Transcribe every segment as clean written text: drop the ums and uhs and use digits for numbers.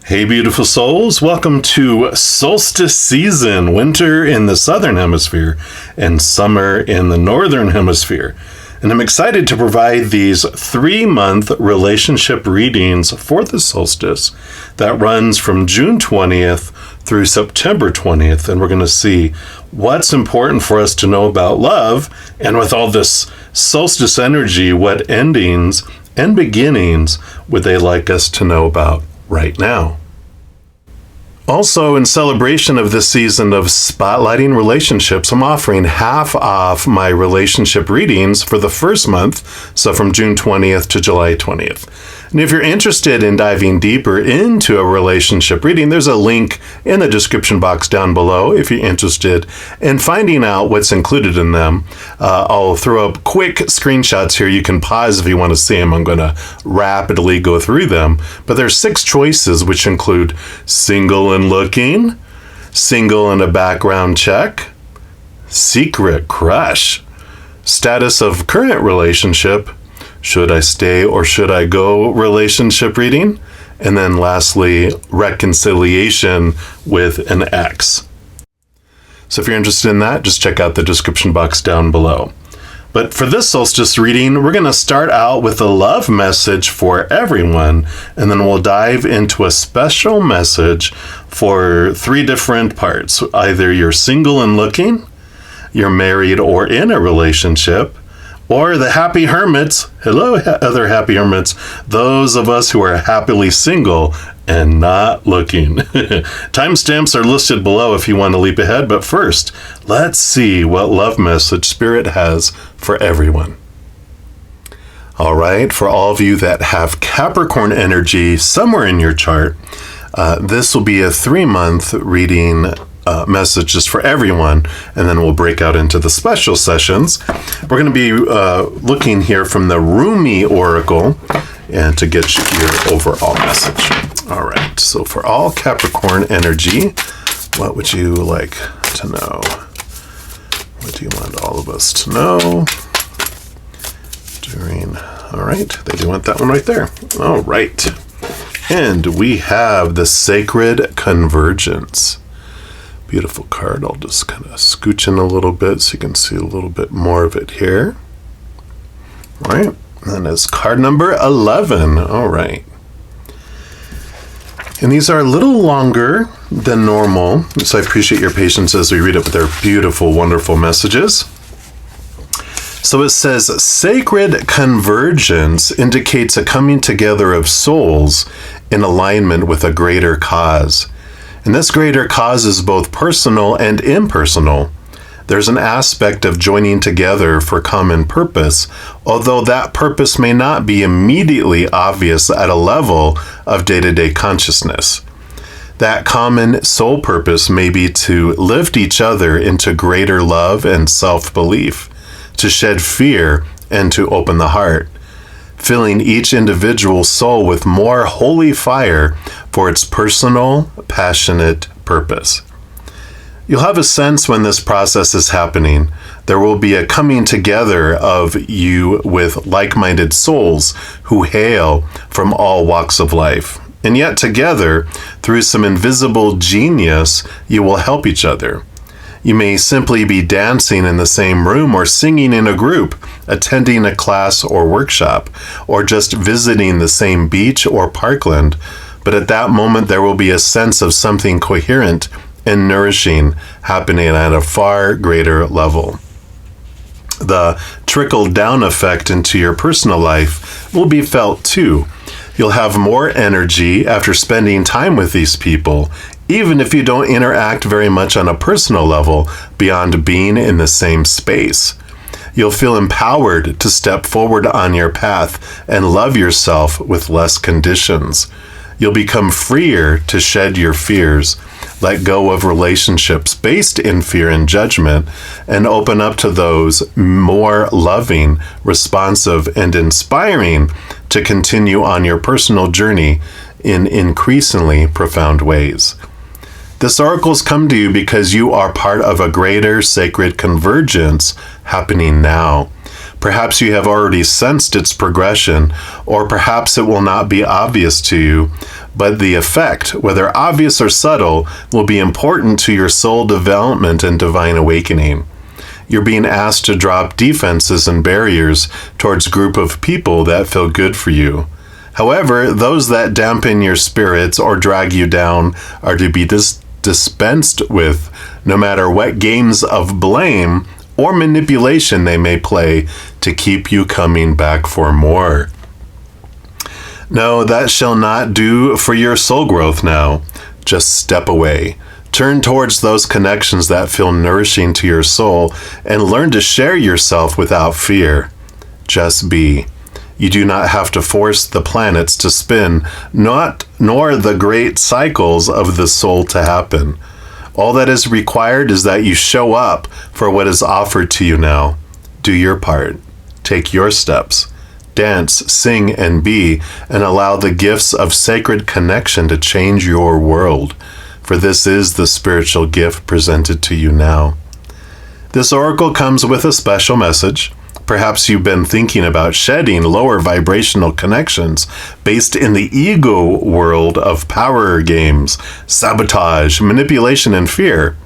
Hey, beautiful souls. Welcome to solstice season, winter in the southern hemisphere and summer in the northern hemisphere. And I'm excited to provide these 3-month relationship readings for the solstice that runs from June 20th through September 20th. And we're going to see what's important for us to know about love. And with all this solstice energy, what endings and beginnings would they like us to know about right now? Also, in celebration of this season of spotlighting relationships, I'm offering half off my relationship readings for the first month, so from June 20th to July 20th. And if you're interested in diving deeper into a relationship reading, there's a link in the description box down below if you're interested in finding out what's included in them. I'll throw up quick screenshots here. You can pause if you want to see them. I'm going to rapidly go through them. But there's 6 choices, which include single and looking, single and a background check, secret crush, status of current relationship, should I stay or should I go relationship reading, and then lastly, reconciliation with an ex. So if you're interested in that, just check out the description box down below. But for this solstice reading, we're going to start out with a love message for everyone, and then we'll dive into a special message for 3 different parts. Either you're single and looking, you're married or in a relationship, or the Happy Hermits. Hello, other Happy Hermits. Those of us who are happily single and not looking. Timestamps are listed below if you want to leap ahead. But first, let's see what love message Spirit has for everyone. All right, for all of you that have Capricorn energy somewhere in your chart, this will be a 3-month reading messages for everyone, and then we'll break out into the special sessions. We're going to be looking here from the Rumi Oracle and to get your overall message. All right, so for all Capricorn energy, what would you like to know? What do you want all of us to know during? All right, they do want that one right there. All right, and we have the Sacred Convergence. Beautiful card. I'll just kind of scooch in a little bit so you can see a little bit more of it here. All right. And it's card number 11. All right. And these are a little longer than normal, so I appreciate your patience as we read it with their beautiful, wonderful messages. So it says, Sacred Convergence indicates a coming together of souls in alignment with a greater cause. And this greater cause is both personal and impersonal. There's an aspect of joining together for common purpose, although that purpose may not be immediately obvious at a level of day-to-day consciousness. That common soul purpose may be to lift each other into greater love and self-belief, to shed fear and to open the heart, filling each individual soul with more holy fire for its personal, passionate purpose. You'll have a sense when this process is happening. There will be a coming together of you with like-minded souls who hail from all walks of life. And yet together, through some invisible genius, you will help each other. You may simply be dancing in the same room or singing in a group, attending a class or workshop, or just visiting the same beach or parkland. But at that moment, there will be a sense of something coherent and nourishing happening at a far greater level. The trickle-down effect into your personal life will be felt too. You'll have more energy after spending time with these people, even if you don't interact very much on a personal level beyond being in the same space. You'll feel empowered to step forward on your path and love yourself with less conditions. You'll become freer to shed your fears, let go of relationships based in fear and judgment, and open up to those more loving, responsive, and inspiring to continue on your personal journey in increasingly profound ways. This oracle's come to you because you are part of a greater sacred convergence happening now. Perhaps you have already sensed its progression, or perhaps it will not be obvious to you, but the effect, whether obvious or subtle, will be important to your soul development and divine awakening. You're being asked to drop defenses and barriers towards a group of people that feel good for you. However, those that dampen your spirits or drag you down are to be dispensed with, no matter what games of blame or manipulation they may play to keep you coming back for more. No, that shall not do for your soul growth now. Just step away. Turn towards those connections that feel nourishing to your soul and learn to share yourself without fear. Just be. You do not have to force the planets to spin, nor the great cycles of the soul to happen. All that is required is that you show up for what is offered to you now. Do your part. Take your steps. Dance, sing, and be, and allow the gifts of sacred connection to change your world. For this is the spiritual gift presented to you now. This oracle comes with a special message. Perhaps you've been thinking about shedding lower vibrational connections based in the ego world of power games, sabotage, manipulation, and fear.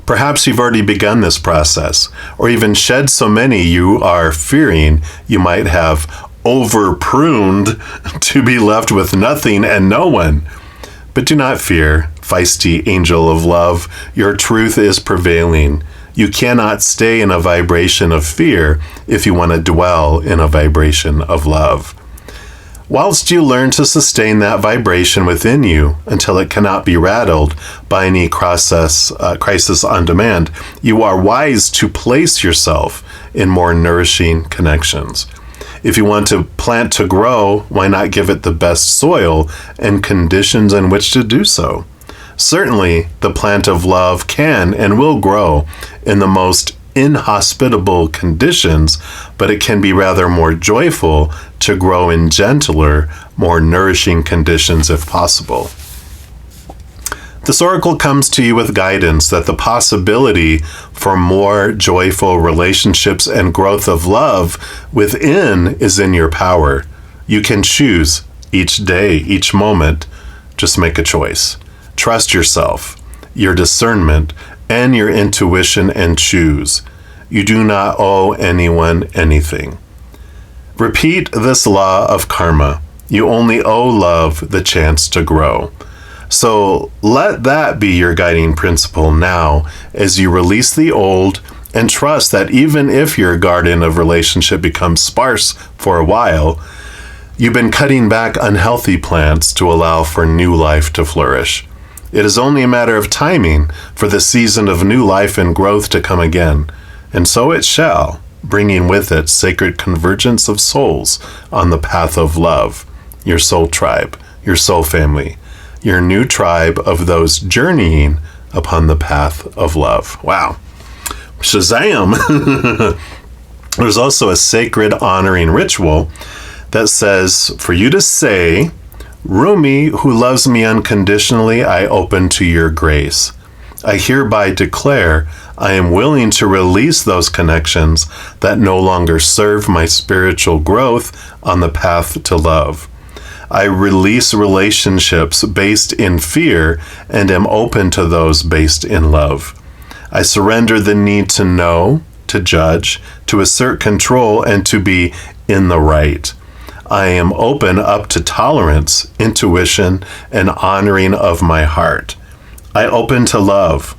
Perhaps you've already begun this process, or even shed so many you are fearing you might have over-pruned to be left with nothing and no one. But do not fear, feisty angel of love. Your truth is prevailing. You cannot stay in a vibration of fear if you want to dwell in a vibration of love. Whilst you learn to sustain that vibration within you until it cannot be rattled by any crisis on demand, you are wise to place yourself in more nourishing connections. If you want a plant to grow, why not give it the best soil and conditions in which to do so? Certainly, the plant of love can and will grow in the most inhospitable conditions, but it can be rather more joyful to grow in gentler, more nourishing conditions if possible. This oracle comes to you with guidance that the possibility for more joyful relationships and growth of love within is in your power. You can choose each day, each moment. Just make a choice. Trust yourself, your discernment, and your intuition, and choose. You do not owe anyone anything. Repeat this law of karma. You only owe love the chance to grow. So let that be your guiding principle now as you release the old and trust that even if your garden of relationship becomes sparse for a while, you've been cutting back unhealthy plants to allow for new life to flourish. It is only a matter of timing for the season of new life and growth to come again, and so it shall, bringing with it sacred convergence of souls on the path of love, your soul tribe, your soul family, your new tribe of those journeying upon the path of love. Wow. Shazam! There's also a sacred honoring ritual that says for you to say, Rumi, who loves me unconditionally, I open to your grace. I hereby declare I am willing to release those connections that no longer serve my spiritual growth on the path to love. I release relationships based in fear and am open to those based in love. I surrender the need to know, to judge, to assert control, and to be in the right. I am open up to tolerance, intuition, and honoring of my heart. I open to love.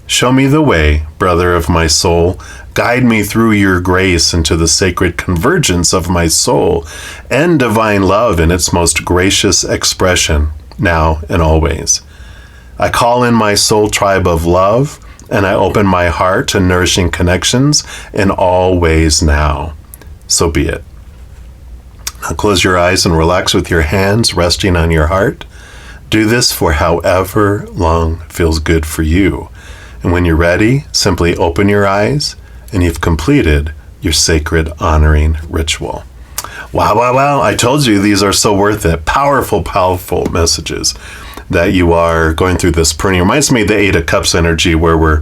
Show me the way, brother of my soul. Guide me through your grace into the sacred convergence of my soul and divine love in its most gracious expression, now and always. I call in my soul tribe of love, and I open my heart to nourishing connections in all ways now. So be it. Now close your eyes and relax with your hands resting on your heart. Do this for however long feels good for you. And when you're ready, simply open your eyes and you've completed your sacred honoring ritual. Wow, wow, wow. I told you these are so worth it. Powerful, powerful messages. that you are going through this pruning. Reminds me of the Eight of Cups energy, where we're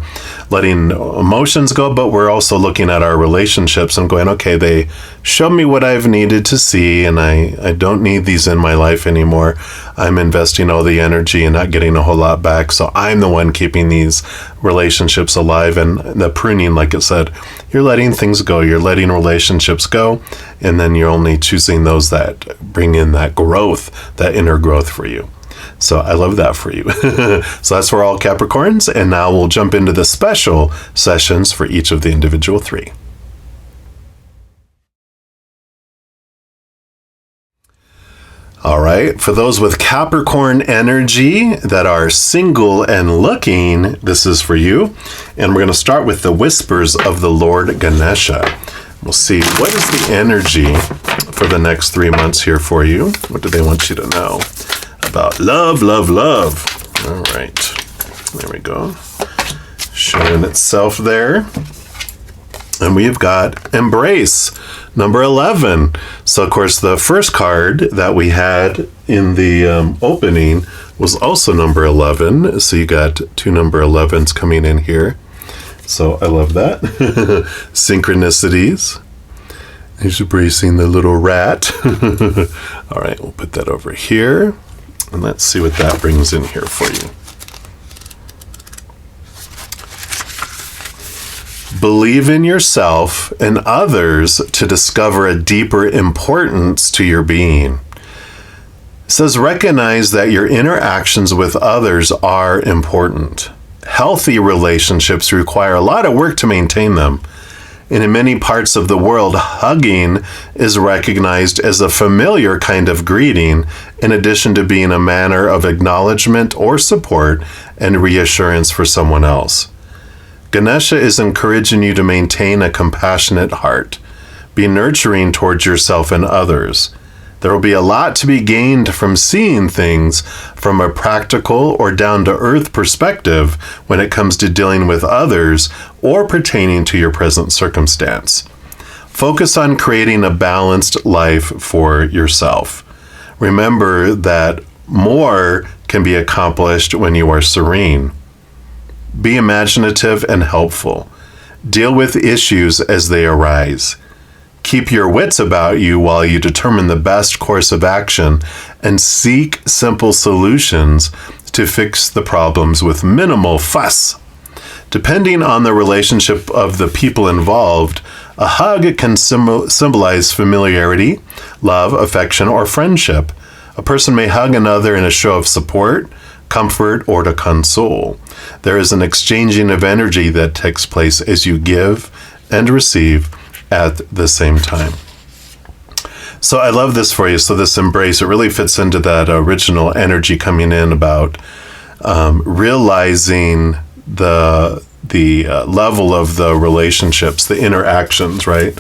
letting emotions go, but we're also looking at our relationships and going, okay, they showed me what I've needed to see, and I don't need these in my life anymore. I'm investing all the energy and not getting a whole lot back, so I'm the one keeping these relationships alive. And the pruning, like it said, you're letting things go, you're letting relationships go, and then you're only choosing those that bring in that growth, that inner growth for you. So I love that for you. So that's for all Capricorns. And now we'll jump into the special sessions for each of the individual three. All right. For those with Capricorn energy that are single and looking, this is for you. And we're going to start with the whispers of the Lord Ganesha. We'll see what is the energy for the next 3 months here for you. What do they want you to know about love, love, love? All right, there we go. Showing itself there. And we've got Embrace, number 11. So, of course, the first card that we had in the opening was also number 11. So you got two number 11s coming in here. So I love that. Synchronicities. He's embracing the little rat. All right, we'll put that over here. And let's see what that brings in here for you. Believe in yourself and others to discover a deeper importance to your being. It says, recognize that your interactions with others are important. Healthy relationships require a lot of work to maintain them. And in many parts of the world, hugging is recognized as a familiar kind of greeting, in addition to being a manner of acknowledgement or support and reassurance for someone else. Ganesha is encouraging you to maintain a compassionate heart. Be nurturing towards yourself and others. There will be a lot to be gained from seeing things from a practical or down-to-earth perspective when it comes to dealing with others or pertaining to your present circumstance. Focus on creating a balanced life for yourself. Remember that more can be accomplished when you are serene. Be imaginative and helpful. Deal with issues as they arise. Keep your wits about you while you determine the best course of action and seek simple solutions to fix the problems with minimal fuss. Depending on the relationship of the people involved, a hug can symbolize familiarity, love, affection, or friendship. A person may hug another in a show of support, comfort, or to console. There is an exchanging of energy that takes place as you give and receive at the same time. So I love this for you. So this embrace, it really fits into that original energy coming in about realizing the level of the relationships, the interactions, right?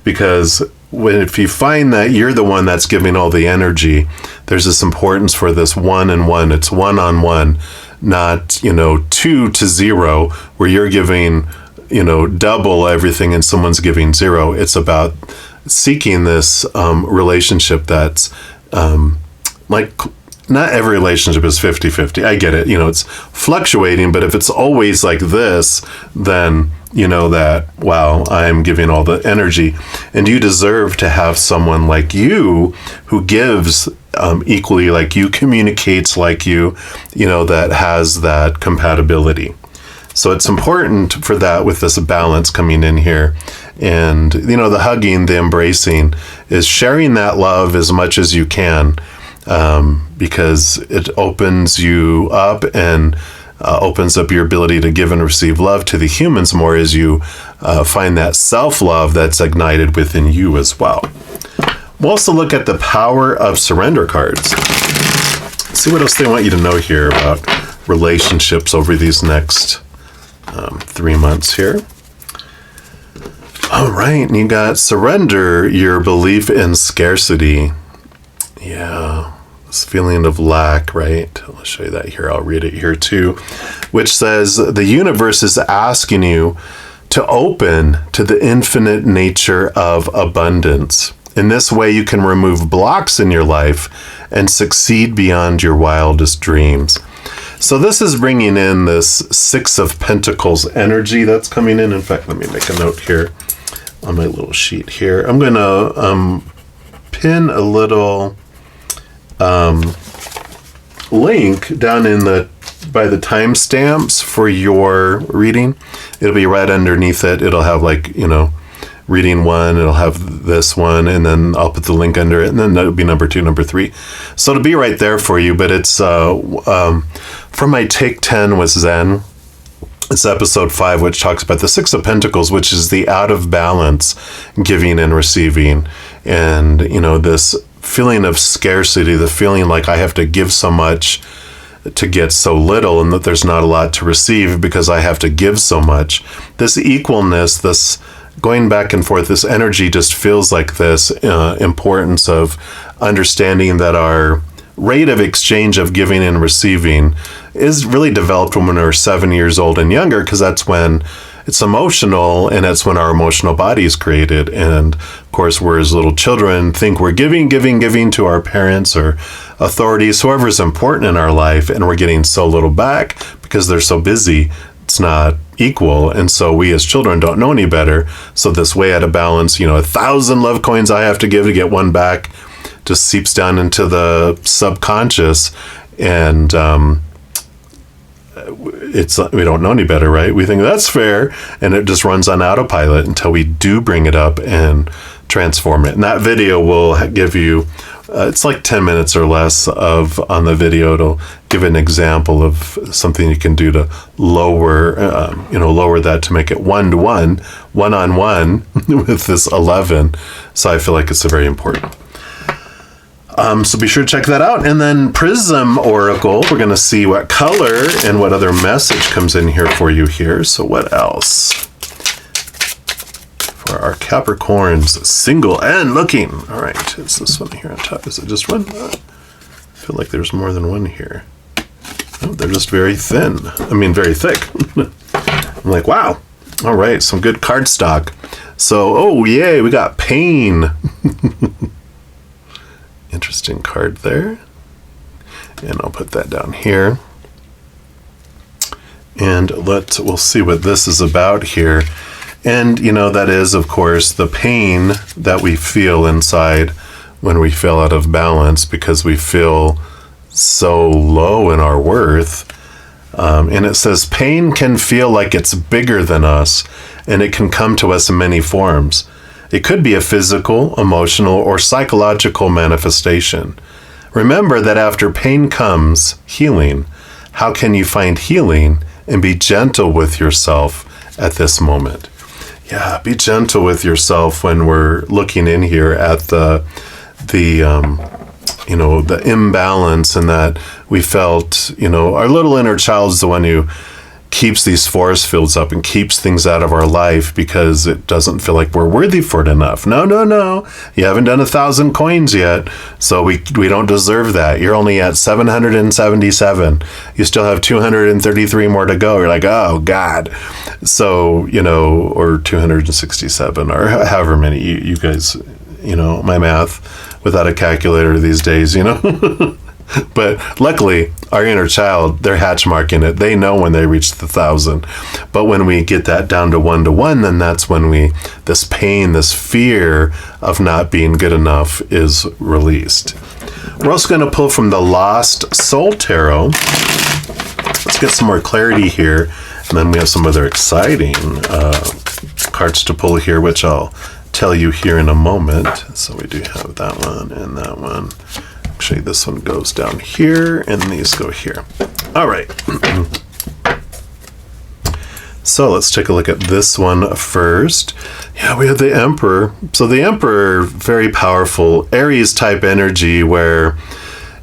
Because if you find that you're the one that's giving all the energy, there's this importance for this one-on-one. It's one-on-one, not 2 to 0, where you're giving double everything and someone's giving 0. It's about seeking this relationship that's like, not every relationship is 50-50. I get it. It's fluctuating, but if it's always like this, then you know that, wow, I'm giving all the energy. And you deserve to have someone like you who gives equally like you, communicates like you, that has that compatibility. So it's important for that with this balance coming in here. And, the hugging, the embracing is sharing that love as much as you can, because it opens you up and opens up your ability to give and receive love to the humans more as you find that self-love that's ignited within you as well. We'll also look at the power of surrender cards. See what else they want you to know here about relationships over these next 3 months here. All right, and you got surrender your belief in scarcity. Yeah, this feeling of lack, right? I'll show you that here. I'll read it here too, which says the universe is asking you to open to the infinite nature of abundance. In this way, you can remove blocks in your life and succeed beyond your wildest dreams. So this is bringing in this Six of Pentacles energy that's coming in. In fact, let me make a note here on my little sheet here. I'm going to pin a little link down in by the timestamps for your reading. It'll be right underneath it. It'll have reading 1, it'll have this one, and then I'll put the link under it, and then that'll be number 2, number 3. So it'll be right there for you, but it's from my Take 10 with Zen. It's episode 5, which talks about the Six of Pentacles, which is the out of balance giving and receiving. And, this feeling of scarcity, the feeling like I have to give so much to get so little, and that there's not a lot to receive because I have to give so much. This equalness, this going back and forth, this energy just feels like this importance of understanding that our rate of exchange of giving and receiving is really developed when we're 7 years old and younger, because that's when it's emotional, and that's when our emotional body is created. And of course, we're as little children think we're giving to our parents or authorities, whoever's important in our life, and we're getting so little back because they're so busy. It's not equal. And so we as children don't know any better. So this way out of balance, 1,000 love coins I have to give to get one back, just seeps down into the subconscious. And we don't know any better, right? We think that's fair, and it just runs on autopilot until we do bring it up and transform it. And that video will give you, it's like 10 minutes or less on the video. It'll give an example of something you can do to lower that, to make it 1-to-1, one-on-one with this 11. So I feel like it's very important. So be sure to check that out. And then Prism Oracle, we're going to see what color and what other message comes in here for you here. So what else? For our Capricorns, single and looking. All right, it's this one here on top. Is it just one? I feel like there's more than one here. Oh, they're just very thin. Very thick. I'm like, wow. All right, some good card stock. So, yay, we got Pain. Interesting card there. And I'll put that down here. And we'll see what this is about here. And, that is, of course, the pain that we feel inside when we feel out of balance, because we feel so low in our worth. And it says, pain can feel like it's bigger than us, and it can come to us in many forms. It could be a physical, emotional, or psychological manifestation. Remember that after pain comes healing. How can you find healing and be gentle with yourself at this moment? Yeah, be gentle with yourself when we're looking in here at the imbalance, and that we felt, our little inner child is the one who keeps these force fields up and keeps things out of our life because it doesn't feel like we're worthy for it enough. No. You haven't done 1,000 coins yet, so we don't deserve that. You're only at 777. You still have 233 more to go. You're like, oh, God. So, or 267 or however many you guys, my math without a calculator these days, But luckily, our inner child, they're hatch marking it. They know when they reach the 1,000. But when we get that down to 1-to-1, then that's when this pain, this fear of not being good enough is released. We're also going to pull from the Lost Soul Tarot. Let's get some more clarity here. And then we have some other exciting cards to pull here, which I'll tell you here in a moment. So we do have that one and that one. Actually, this one goes down here, and these go here. All right. So let's take a look at this one first. Yeah, we have the Emperor. So the Emperor, very powerful Aries type energy where,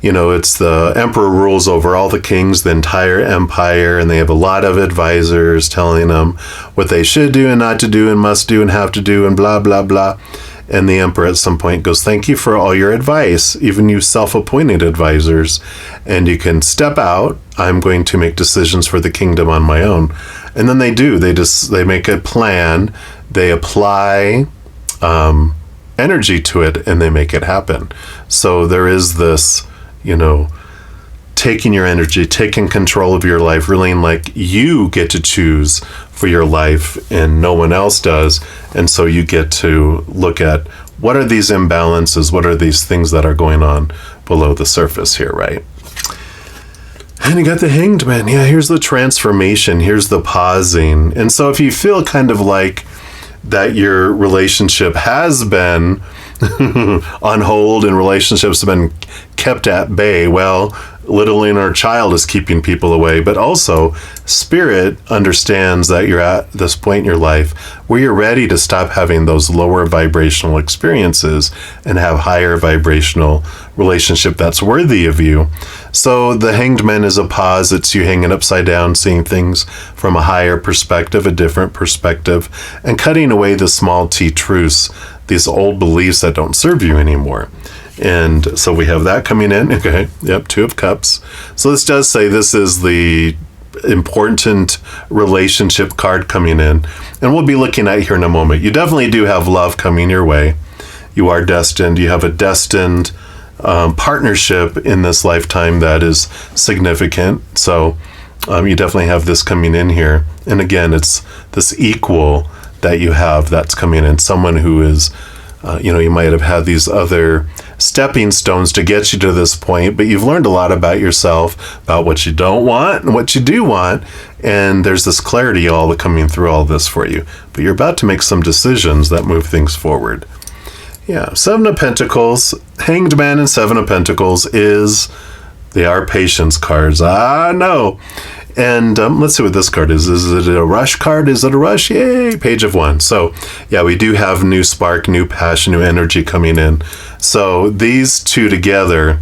it's the Emperor rules over all the kings, the entire empire, and they have a lot of advisors telling them what they should do and not to do and must do and have to do and blah, blah, blah. And the Emperor at some point goes, thank you for all your advice, even you self-appointed advisors, and you can step out. I'm going to make decisions for the kingdom on my own. And then they do. They make a plan. They apply energy to it and they make it happen. So there is this, taking your energy, taking control of your life, really like you get to choose for your life and no one else does. And so you get to look at what are these imbalances, what are these things that are going on below the surface here, right? And you got the Hanged Man. Yeah, here's the transformation. Here's the pausing. And so if you feel kind of like that your relationship has been on hold and relationships have been kept at bay, well, little inner child is keeping people away, but also spirit understands that you're at this point in your life where you're ready to stop having those lower vibrational experiences and have higher vibrational relationship that's worthy of you. So the Hanged Man is a pause. It's you hanging upside down, seeing things from a higher perspective, a different perspective, and cutting away the small t truths, these old beliefs that don't serve you anymore. And so we have that coming in. Okay. Yep. 2 of Cups. So this does say this is the important relationship card coming in. And we'll be looking at here in a moment. You definitely do have love coming your way. You are destined. You have a destined partnership in this lifetime that is significant. So you definitely have this coming in here. And again, it's this equal that you have that's coming in. Someone who is, you might have had these other stepping stones to get you to this point, but you've learned a lot about yourself, about what you don't want and what you do want. And there's this clarity all coming through all this for you. But you're about to make some decisions that move things forward. Yeah, 7 of Pentacles, Hanged Man and 7 of Pentacles they are patience cards. No. And let's see what this card is. Is it a rush card? Is it a rush? Yay, Page of Wands. So yeah, we do have new spark, new passion, new energy coming in. So these two together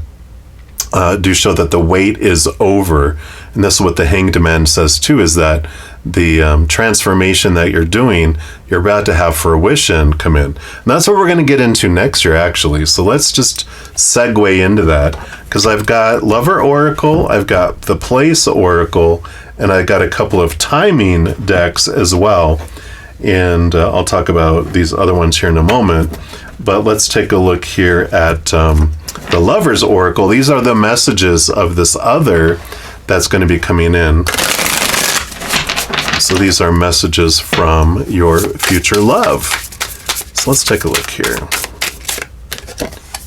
do show that the wait is over. And this is what the Hanged Man says too, is that the transformation that you're doing, you're about to have fruition come in. And that's what we're going to get into next year, actually. So let's just segue into that, because I've got Lover Oracle, I've got the Place Oracle, and I got a couple of timing decks as well. And I'll talk about these other ones here in a moment. But let's take a look here at the Lover's Oracle. These are the messages of this other that's going to be coming in. So these are messages from your future love. So let's take a look here.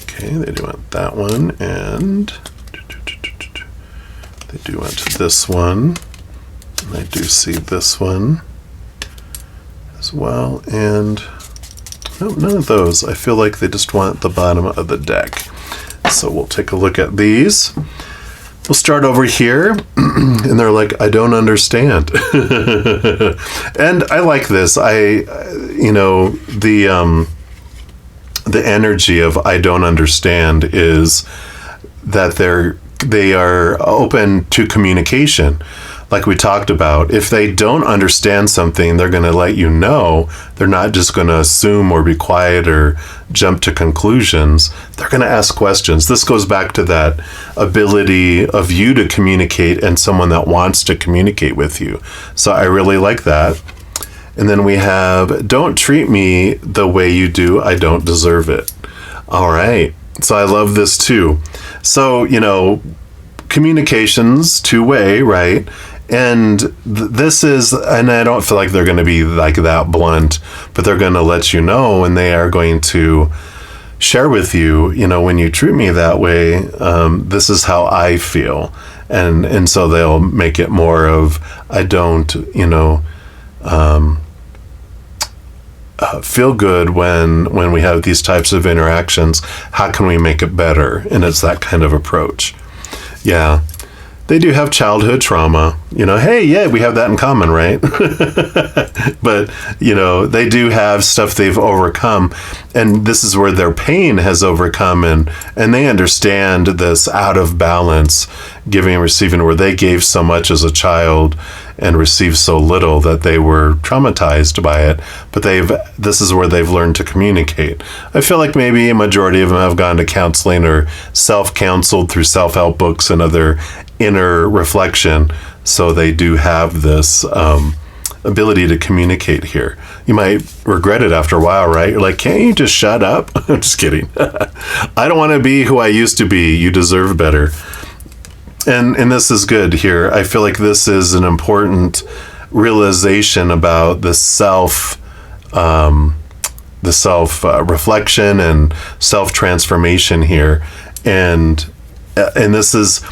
Okay, they do want that one, and they do want this one. And I do see this one as well, and no, none of those. I feel like they just want the bottom of the deck. So we'll take a look at these. We'll start over here, and they're like, I don't understand. And I like this. The energy of I don't understand is that they are open to communication. Like we talked about, if they don't understand something, they're going to let you know. They're not just going to assume or be quiet or jump to conclusions. They're going to ask questions. This goes back to that ability of you to communicate and someone that wants to communicate with you. So I really like that. And then we have, don't treat me the way you do. I don't deserve it. All right. So I love this too. So, communications two-way, right? And this is, and I don't feel like they're going to be like that blunt, but they're going to let you know, and they are going to share with you, when you treat me that way, this is how I feel. And so they'll make it more of, I don't, feel good when we have these types of interactions. How can we make it better? And it's that kind of approach. Yeah. They do have childhood trauma, hey, yeah, we have that in common, right? But, they do have stuff they've overcome, and this is where their pain has overcome, and they understand this out of balance, giving and receiving, where they gave so much as a child and received so little that they were traumatized by it. But this is where they've learned to communicate. I feel like maybe a majority of them have gone to counseling or self-counseled through self-help books and other inner reflection. So they do have this ability to communicate here. You might regret it after a while, right? You're like, can't you just shut up? I'm just kidding. I don't want to be who I used to be. You deserve better. And this is good here. I feel like this is an important realization about the self reflection and self transformation here, and this is,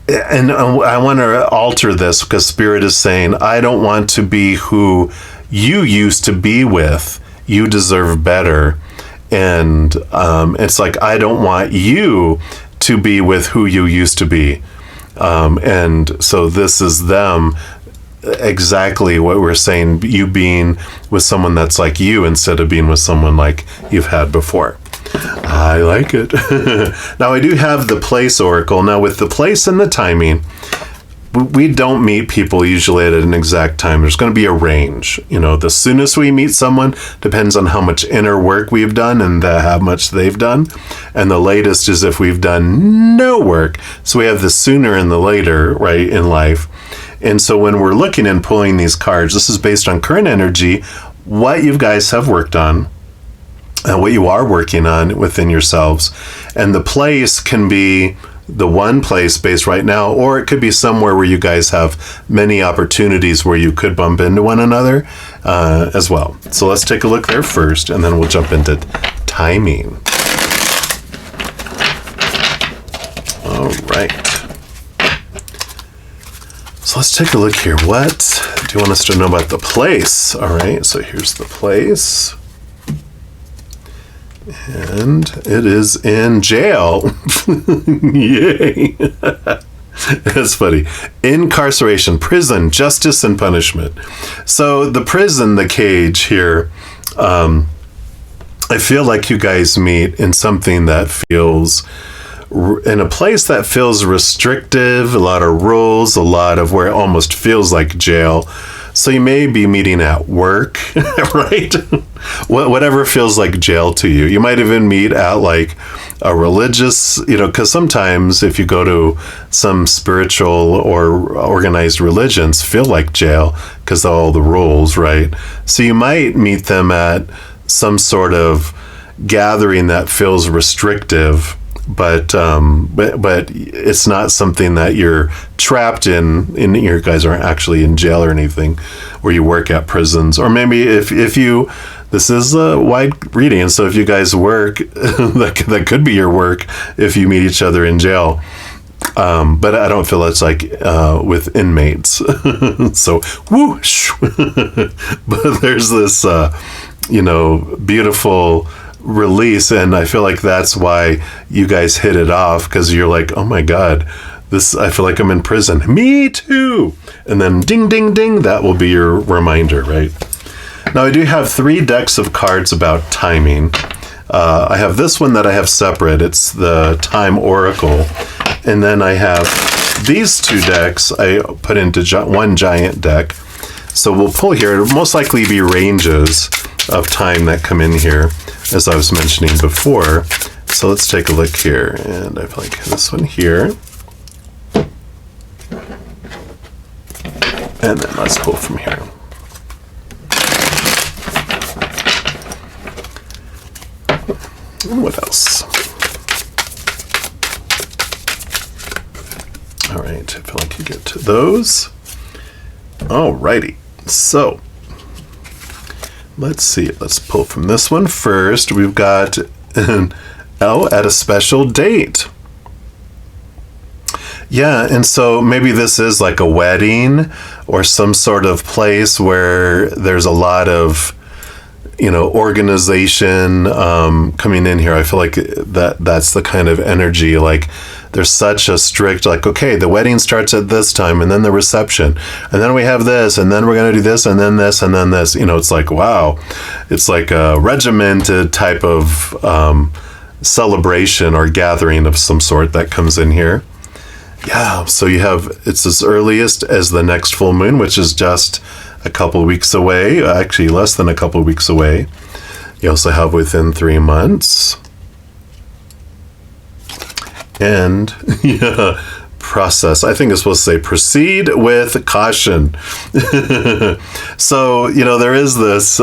and I want to alter this because Spirit is saying, I don't want to be who you used to be with. You deserve better, and it's like I don't want you to be with who you used to be. And so this is them, exactly what we're saying, you being with someone that's like you instead of being with someone like you've had before. I like it. Now I do have the place oracle. Now with the place and the timing, we don't meet people usually at an exact time. There's going to be a range. You know, the soonest we meet someone depends on how much inner work we've done and how much they've done. And the latest is if we've done no work. So we have the sooner and the later, right, in life. And so when we're looking and pulling these cards, this is based on current energy, what you guys have worked on, and what you are working on within yourselves. And the place can be the one place based right now, or it could be somewhere where you guys have many opportunities where you could bump into one another as well. So let's take a look there first, and then we'll jump into timing. All right. So let's take a look here. What do you want us to know about the place? All right, so here's the place. And it is in jail. Yay. That's funny. Incarceration, prison, justice, and punishment. So the prison, the cage here, I feel like you guys meet in something that feels, in a place that feels restrictive, a lot of rules, a lot of where it almost feels like jail. So you may be meeting at work, right? Whatever feels like jail to you. You might even meet at like a religious, because sometimes if you go to some spiritual or organized religions, feel like jail because of all the rules, right? So you might meet them at some sort of gathering that feels restrictive, but it's not something that you're trapped in. You guys aren't actually in jail or anything, where you work at prisons, or maybe if you, this is a wide reading, so if you guys work, that could be your work if you meet each other in jail. But I don't feel it's like with inmates. So whoosh. But there's this beautiful release, and I feel like that's why you guys hit it off, because you're like, oh my god, I feel like I'm in prison. Me too. And then ding ding ding, that will be your reminder, right? Now I do have 3 decks of cards about timing. I have this one that I have separate. It's the Time Oracle. And then I have these 2 decks I put into one giant deck. So we'll pull here. It'll most likely be ranges of time that come in here, as I was mentioning before. So let's take a look here. And I feel like this one here. And then let's pull from here. And what else? All right, I feel like you get to those. Alrighty, so let's see. Let's pull from this one first. We've got at a special date. Yeah, and so maybe this is like a wedding or some sort of place where there's a lot of organization coming in here. I feel like that's the kind of energy, like there's such a strict, like, okay, the wedding starts at this time, and then the reception, and then we have this, and then we're going to do this, and then this, and then this. It's like, wow, it's like a regimented type of celebration or gathering of some sort that comes in here. Yeah, so it's as earliest as the next full moon, which is just a couple weeks away, actually less than a couple weeks away. You also have within 3 months. And process. I think it's supposed to say proceed with caution. So, there is this,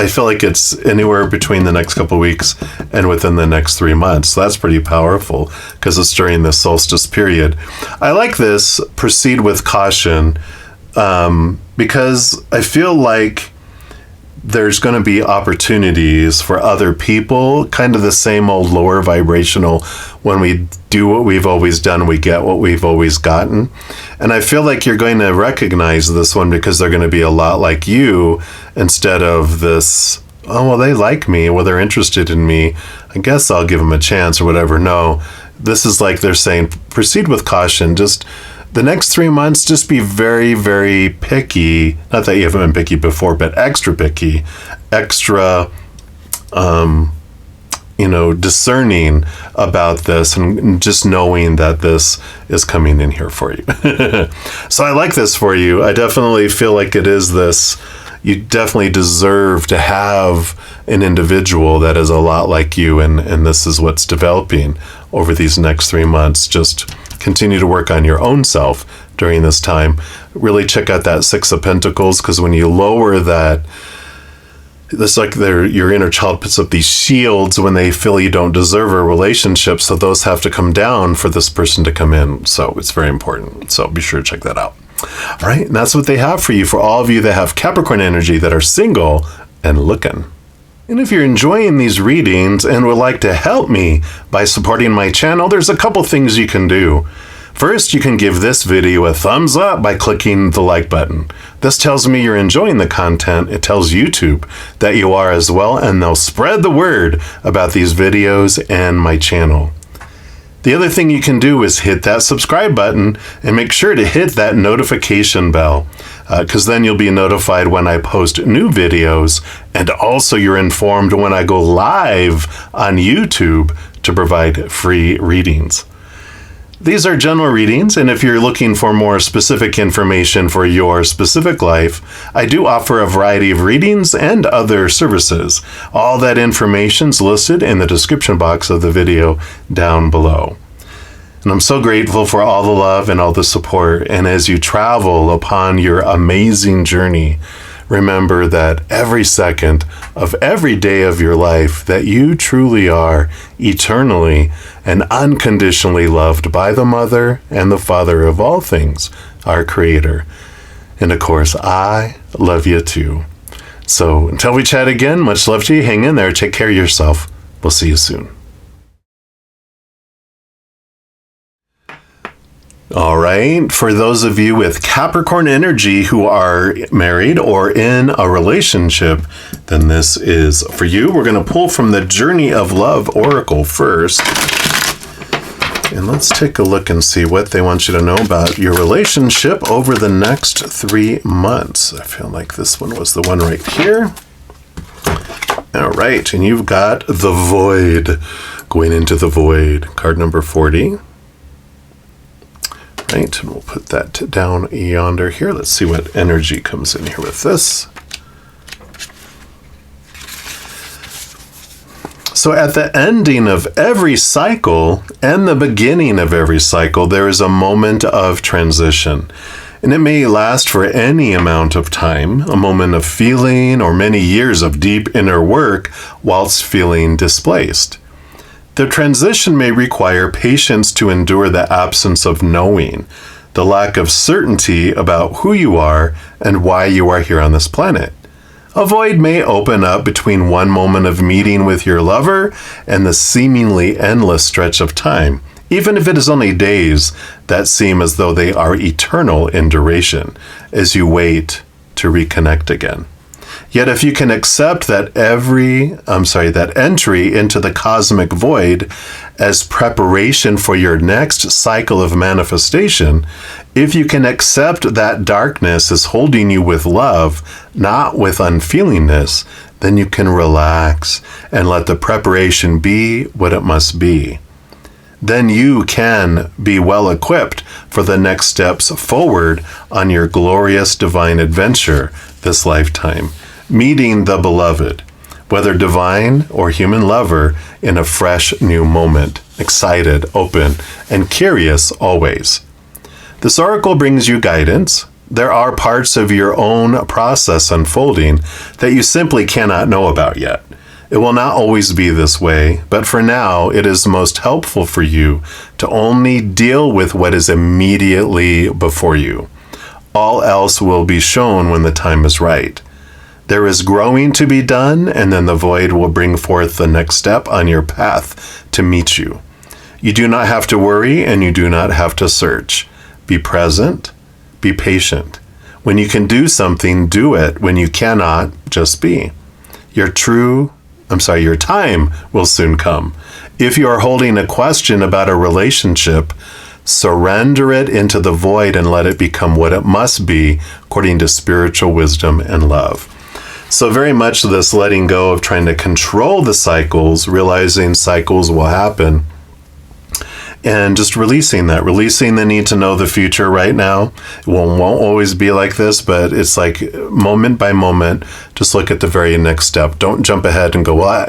I feel like it's anywhere between the next couple of weeks and within the next 3 months. So that's pretty powerful because it's during the solstice period. I like this proceed with caution because I feel like there's going to be opportunities for other people, kind of the same old lower vibrational, when we do what we've always done, we get what we've always gotten. And I feel like you're going to recognize this one because they're going to be a lot like you instead of this, oh, well, they like me, well, they're interested in me, I guess I'll give them a chance or whatever. No, this is like they're saying, proceed with caution. Just the next 3 months, just be very, very picky. Not that you haven't been picky before, but extra picky, extra, discerning about this and just knowing that this is coming in here for you. So I like this for you. I definitely feel like it is this. You definitely deserve to have an individual that is a lot like you, and this is what's developing over these next 3 months. Just continue to work on your own self during this time. Really check out that Six of Pentacles, because when you lower that, it's like your inner child puts up these shields when they feel you don't deserve a relationship, so those have to come down for this person to come in. So it's very important. So be sure to check that out. All right, and that's what they have for you, for all of you that have Capricorn energy that are single and looking. And if you're enjoying these readings and would like to help me by supporting my channel, there's a couple things you can do. First, you can give this video a thumbs up by clicking the like button. This tells me you're enjoying the content. It tells YouTube that you are as well, and they'll spread the word about these videos and my channel. The other thing you can do is hit that subscribe button and make sure to hit that notification bell, because then you'll be notified when I post new videos, and also you're informed when I go live on YouTube to provide free readings. These are general readings, and if you're looking for more specific information for your specific life, I do offer a variety of readings and other services. All that information's listed in the description box of the video down below. And I'm so grateful for all the love and all the support. And as you travel upon your amazing journey, remember that every second of every day of your life that you truly are eternally and unconditionally loved by the Mother and the Father of all things, our Creator. And of course, I love you too. So until we chat again, much love to you. Hang in there. Take care of yourself. We'll see you soon. All right, for those of you with Capricorn energy who are married or in a relationship, then this is for you. We're going to pull from the Journey of Love Oracle first. And let's take a look and see what they want you to know about your relationship over the next 3 months. I feel like this one was the one right here. All right, and you've got the Void, going into the Void, card number 40. Right, and we'll put that down yonder here. Let's see what energy comes in here with this. So at the ending of every cycle and the beginning of every cycle, there is a moment of transition. And it may last for any amount of time, a moment of feeling or many years of deep inner work whilst feeling displaced. The transition may require patience to endure the absence of knowing, the lack of certainty about who you are and why you are here on this planet. A void may open up between one moment of meeting with your lover and the seemingly endless stretch of time, even if it is only days that seem as though they are eternal in duration, as you wait to reconnect again. Yet if you can accept that entry into the cosmic void as preparation for your next cycle of manifestation, if you can accept that darkness is holding you with love, not with unfeelingness, then you can relax and let the preparation be what it must be. Then you can be well equipped for the next steps forward on your glorious divine adventure this lifetime, meeting the beloved, whether divine or human lover, in a fresh new moment, excited, open, and curious always. This oracle brings you guidance. There are parts of your own process unfolding that you simply cannot know about yet. It will not always be this way, but for now, it is most helpful for you to only deal with what is immediately before you. All else will be shown when the time is right. There is growing to be done, and then the void will bring forth the next step on your path to meet you. You do not have to worry, and you do not have to search. Be present, be patient. When you can do something, do it. When you cannot, just be. Your time will soon come. If you are holding a question about a relationship, surrender it into the void and let it become what it must be according to spiritual wisdom and love. So very much this letting go of trying to control the cycles, realizing cycles will happen, and just releasing the need to know the future right now. It won't always be like this, but it's like moment by moment, just look at the very next step. Don't jump ahead and go, well,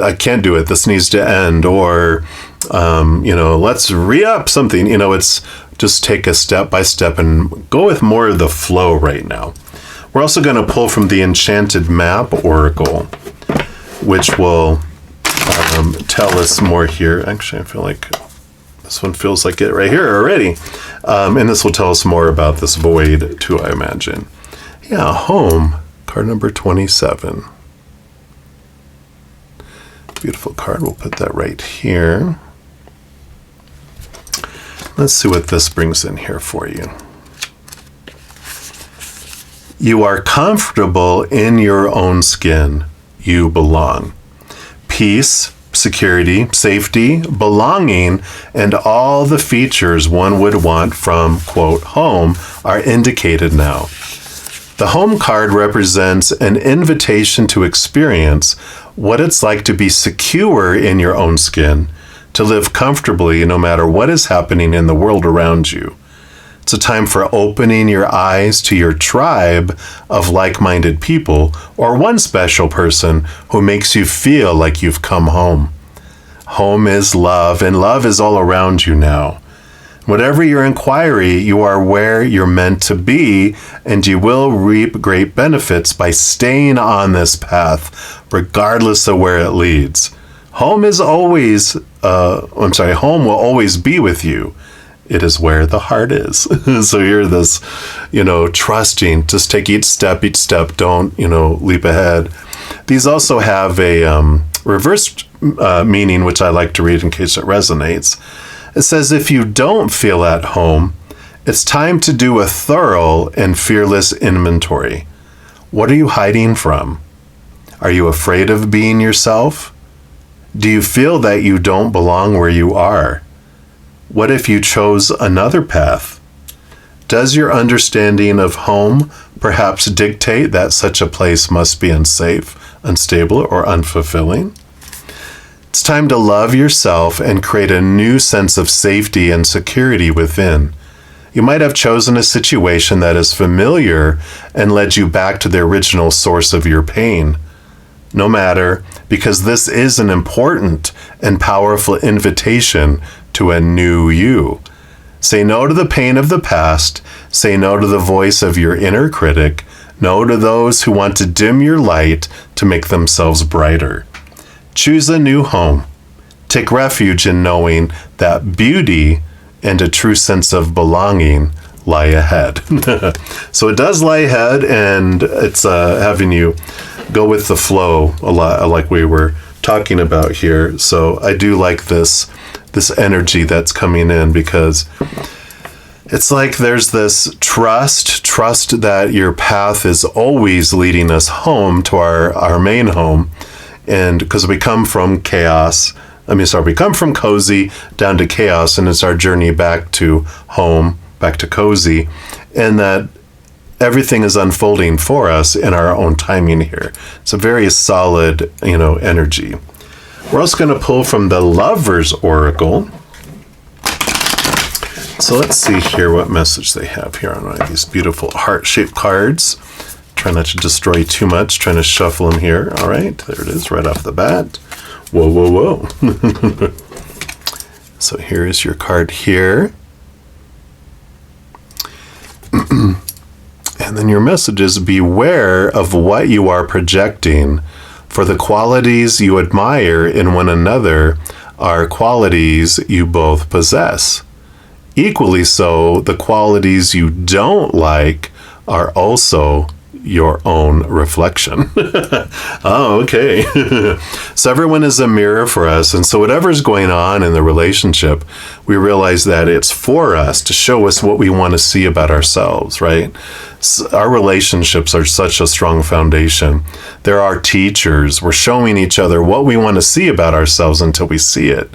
I can't do it. This needs to end. Or, let's re-up something. It's just take a step by step and go with more of the flow right now. We're also going to pull from the Enchanted Map Oracle, which will tell us more here. Actually, I feel like this one feels like it right here already. And this will tell us more about this void too, I imagine. Yeah, home, card number 27. Beautiful card. We'll put that right here. Let's see what this brings in here for you. You are comfortable in your own skin. You belong. Peace, security, safety, belonging, and all the features one would want from, quote, home are indicated now. The home card represents an invitation to experience what it's like to be secure in your own skin, to live comfortably no matter what is happening in the world around you. It's a time for opening your eyes to your tribe of like-minded people or one special person who makes you feel like you've come home. Home is love, and love is all around you now. Whatever your inquiry, you are where you're meant to be, and you will reap great benefits by staying on this path, regardless of where it leads. Home will always be with you. It is where the heart is. So you're this, trusting, just take each step, don't, leap ahead. These also have a reversed meaning, which I like to read in case it resonates. It says, if you don't feel at home, it's time to do a thorough and fearless inventory. What are you hiding from? Are you afraid of being yourself? Do you feel that you don't belong where you are? What if you chose another path? Does your understanding of home perhaps dictate that such a place must be unsafe, unstable, or unfulfilling? It's time to love yourself and create a new sense of safety and security within. You might have chosen a situation that is familiar and led you back to the original source of your pain. No matter, because this is an important and powerful invitation to a new you. Say no to the pain of the past. Say no to the voice of your inner critic. No to those who want to dim your light to make themselves brighter. Choose a new home. Take refuge in knowing that beauty and a true sense of belonging lie ahead. So it does lie ahead, and it's having you go with the flow a lot, like we were talking about here. So I do like this energy that's coming in, because it's like there's this trust that your path is always leading us home to our main home. And because we come from we come from cozy down to chaos, and it's our journey back to home, back to cozy, and that everything is unfolding for us in our own timing here. It's a very solid, energy. We're also going to pull from the Lover's Oracle. So let's see here what message they have here on one of these beautiful heart-shaped cards. Try not to destroy too much, trying to shuffle them here. All right, there it is right off the bat. Whoa, whoa, whoa. So here is your card here. And then your message is, beware of what you are projecting, for the qualities you admire in one another are qualities you both possess. Equally so, the qualities you don't like are also your own reflection. Oh, okay. So everyone is a mirror for us. And so whatever's going on in the relationship, we realize that it's for us to show us what we want to see about ourselves, right? Our relationships are such a strong foundation. They're our teachers. We're showing each other what we want to see about ourselves until we see it.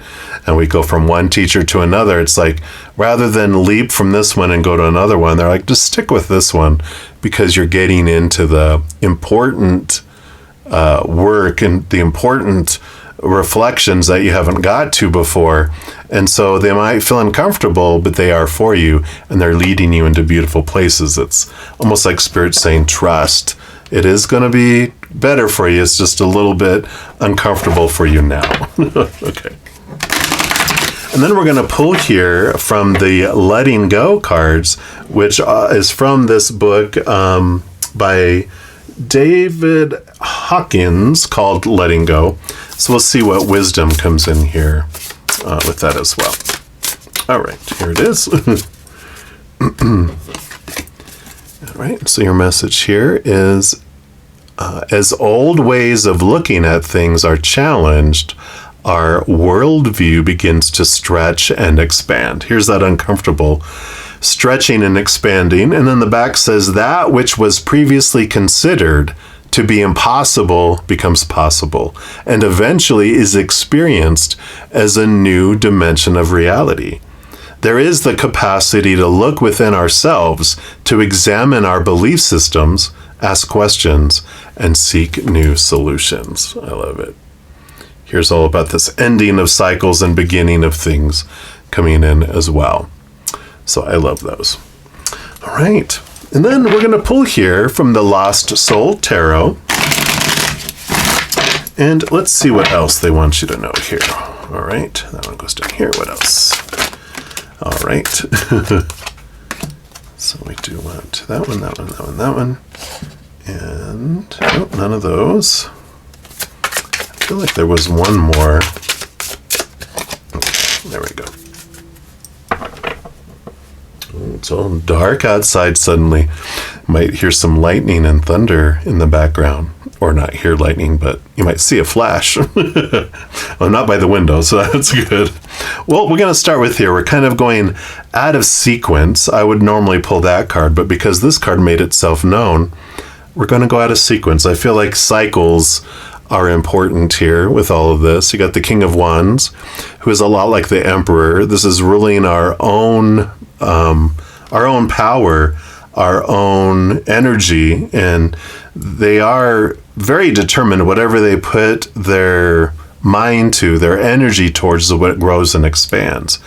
And we go from one teacher to another. It's like, rather than leap from this one and go to another one, they're like, just stick with this one, because you're getting into the important work and the important reflections that you haven't got to before. And so they might feel uncomfortable, but they are for you, and they're leading you into beautiful places. It's almost like Spirit saying, trust. It is going to be better for you. It's just a little bit uncomfortable for you now. Okay. And then we're going to pull here from the Letting Go cards, which is from this book by David Hawkins called Letting Go. So we'll see what wisdom comes in here with that as well. All right, here it is. All right, so your message here is, as old ways of looking at things are challenged, our worldview begins to stretch and expand. Here's that uncomfortable stretching and expanding. And then the back says, that which was previously considered to be impossible becomes possible, and eventually is experienced as a new dimension of reality. There is the capacity to look within ourselves, to examine our belief systems, ask questions, and seek new solutions. I love it. Here's all about this ending of cycles and beginning of things coming in as well. So I love those. All right. And then we're going to pull here from the Lost Soul Tarot. And let's see what else they want you to know here. All right. That one goes down here. What else? All right. So we do want that one, that one, that one, that one. And oh, none of those. I feel like there was one more. Okay, there we go. Oh, it's all dark outside suddenly. Might hear some lightning and thunder in the background. Or not hear lightning, but you might see a flash. Well, not by the window, so that's good. Well, we're going to start with here. We're kind of going out of sequence. I would normally pull that card, but because this card made itself known, we're going to go out of sequence. I feel like cycles are important here with all of this. You got the King of Wands, who is a lot like the Emperor. This is ruling our own power, our own energy, and they are very determined. Whatever they put their mind to, their energy towards, is what grows and expands.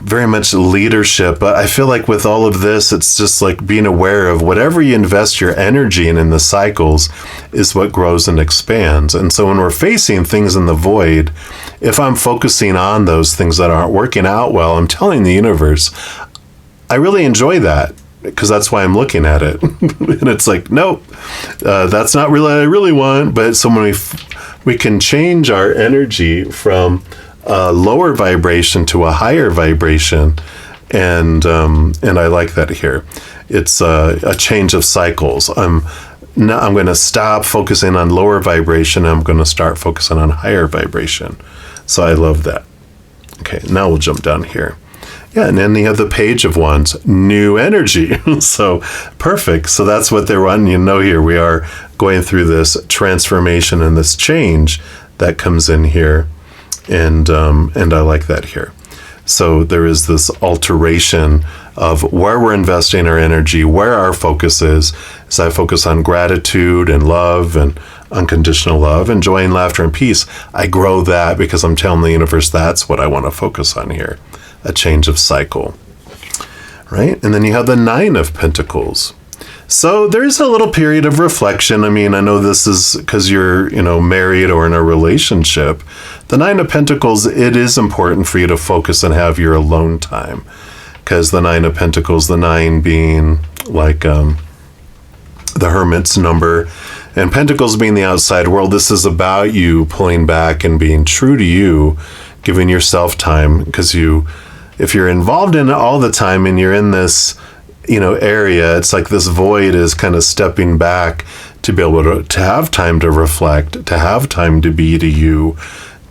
Very much leadership. But I feel like with all of this, it's just like being aware of whatever you invest your energy in the cycles is what grows and expands. And so when we're facing things in the void, if I'm focusing on those things that aren't working out well, I'm telling the universe, I really enjoy that, because that's why I'm looking at it. And it's like, nope, that's not really what I really want. But so when we can change our energy from a lower vibration to a higher vibration, and I like that here. It's a change of cycles. I'm going to stop focusing on lower vibration. I'm going to start focusing on higher vibration. So I love that. Okay, now we'll jump down here. Yeah, and then you have the Page of Wands, new energy. So perfect. So that's what they're wanting you to know here. We are going through this transformation and this change that comes in here. And I like that here. So there is this alteration of where we're investing our energy, where our focus is. As I focus on gratitude and love and unconditional love and joy and laughter and peace, I grow that because I'm telling the universe that's what I want to focus on here. A change of cycle, right? And then you have the Nine of Pentacles. So there's a little period of reflection. I mean, I know this is because you're, married or in a relationship. The Nine of Pentacles, it is important for you to focus and have your alone time. because the Nine of Pentacles, the 9 being like the Hermit's number, and Pentacles being the outside world. This is about you pulling back and being true to you, giving yourself time, because if you're involved in it all the time and you're in this, area, it's like this void is kind of stepping back to be able to have time to reflect, to have time to be to you,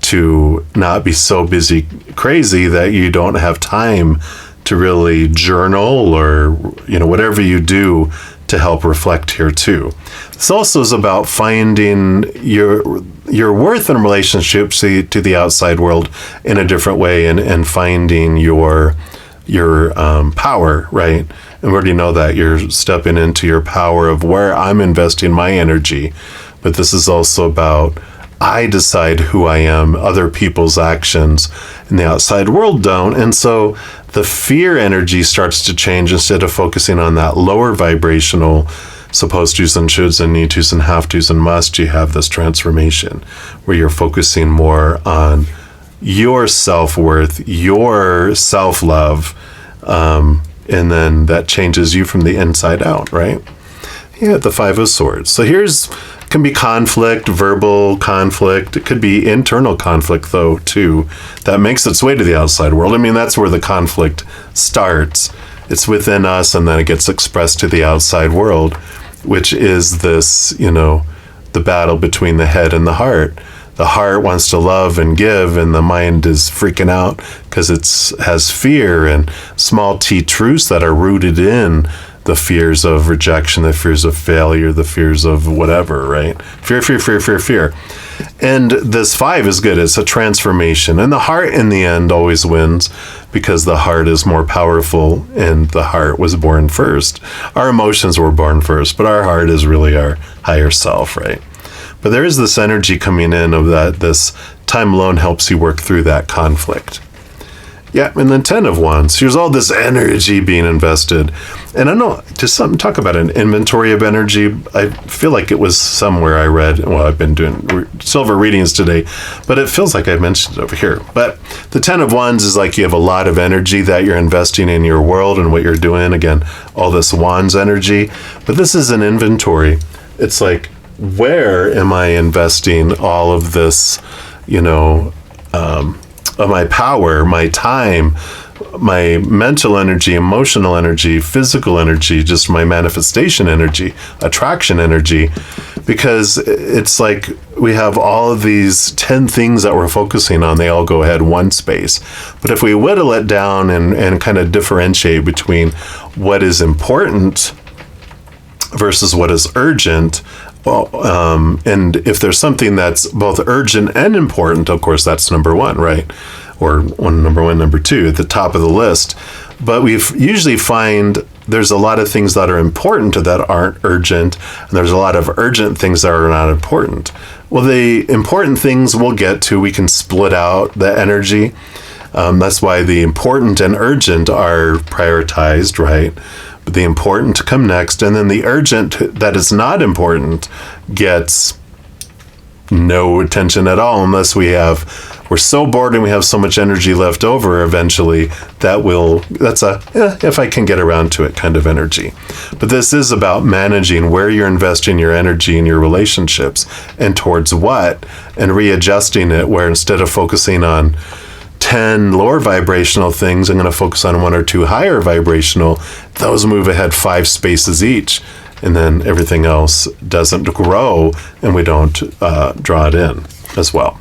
to not be so busy, crazy that you don't have time to really journal or, whatever you do to help reflect here too. This also is about finding your worth in relationships to the outside world in a different way, and finding your power, right? And we already know that you're stepping into your power of where I'm investing my energy. But this is also about, I decide who I am. Other people's actions in the outside world don't. And so the fear energy starts to change. Instead of focusing on that lower vibrational supposed to's and shoulds and need to's and have to's and must, you have this transformation where you're focusing more on your self-worth, your self-love, and then that changes you from the inside out, right? Yeah, the Five of Swords. So can be conflict, verbal conflict. It could be internal conflict, though, too, that makes its way to the outside world. I mean, that's where the conflict starts. It's within us, and then it gets expressed to the outside world, which is this, the battle between the head and the heart. The heart wants to love and give, and the mind is freaking out because it has fear and small t truths that are rooted in the fears of rejection, the fears of failure, the fears of whatever, right? Fear, fear, fear, fear, fear. And this 5 is good. It's a transformation. And the heart in the end always wins, because the heart is more powerful, and the heart was born first. Our emotions were born first, but our heart is really our higher self, right? But there is this energy coming in of that this time alone helps you work through that conflict. Yeah, and then 10 of Wands. Here's all this energy being invested. And I know, just talk about an inventory of energy. I feel like it was somewhere I read. Well, I've been doing silver readings today, but it feels like I mentioned it over here. But the 10 of Wands is like you have a lot of energy that you're investing in your world and what you're doing. Again, all this Wands energy. But this is an inventory. It's like, where am I investing all of this, of my power, my time, my mental energy, emotional energy, physical energy, just my manifestation energy, attraction energy? Because it's like we have all of these 10 things that we're focusing on. They all go ahead one space. But if we whittle it down and kind of differentiate between what is important versus what is urgent, well, and if there's something that's both urgent and important, of course, that's number 1, right? Or number 1, number 2 at the top of the list. But we usually find there's a lot of things that are important that aren't urgent, and there's a lot of urgent things that are not important. Well, the important things we'll get to, we can split out the energy. That's why the important and urgent are prioritized, right? But the important come next, and then the urgent that is not important gets no attention at all, unless we're so bored and we have so much energy left over eventually that's if I can get around to it kind of energy. But this is about managing where you're investing your energy in your relationships and towards what, and readjusting it, where instead of focusing on 10 lower vibrational things, I'm going to focus on 1 or 2 higher vibrational. Those move ahead 5 spaces each, and then everything else doesn't grow, and we don't draw it in as well.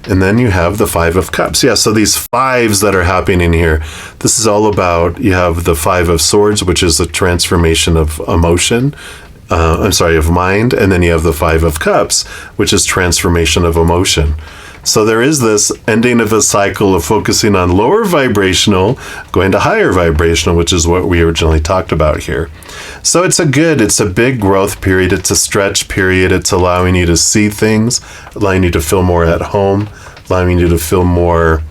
And then you have the 5 of Cups. Yeah, so these 5s that are happening here, this is all about, you have the 5 of Swords, which is the transformation of emotion. Of mind. And then you have the 5 of Cups, which is transformation of emotion. So there is this ending of a cycle of focusing on lower vibrational, going to higher vibrational, which is what we originally talked about here. So it's a big growth period. It's a stretch period. It's allowing you to see things, allowing you to feel more at home, allowing you to feel more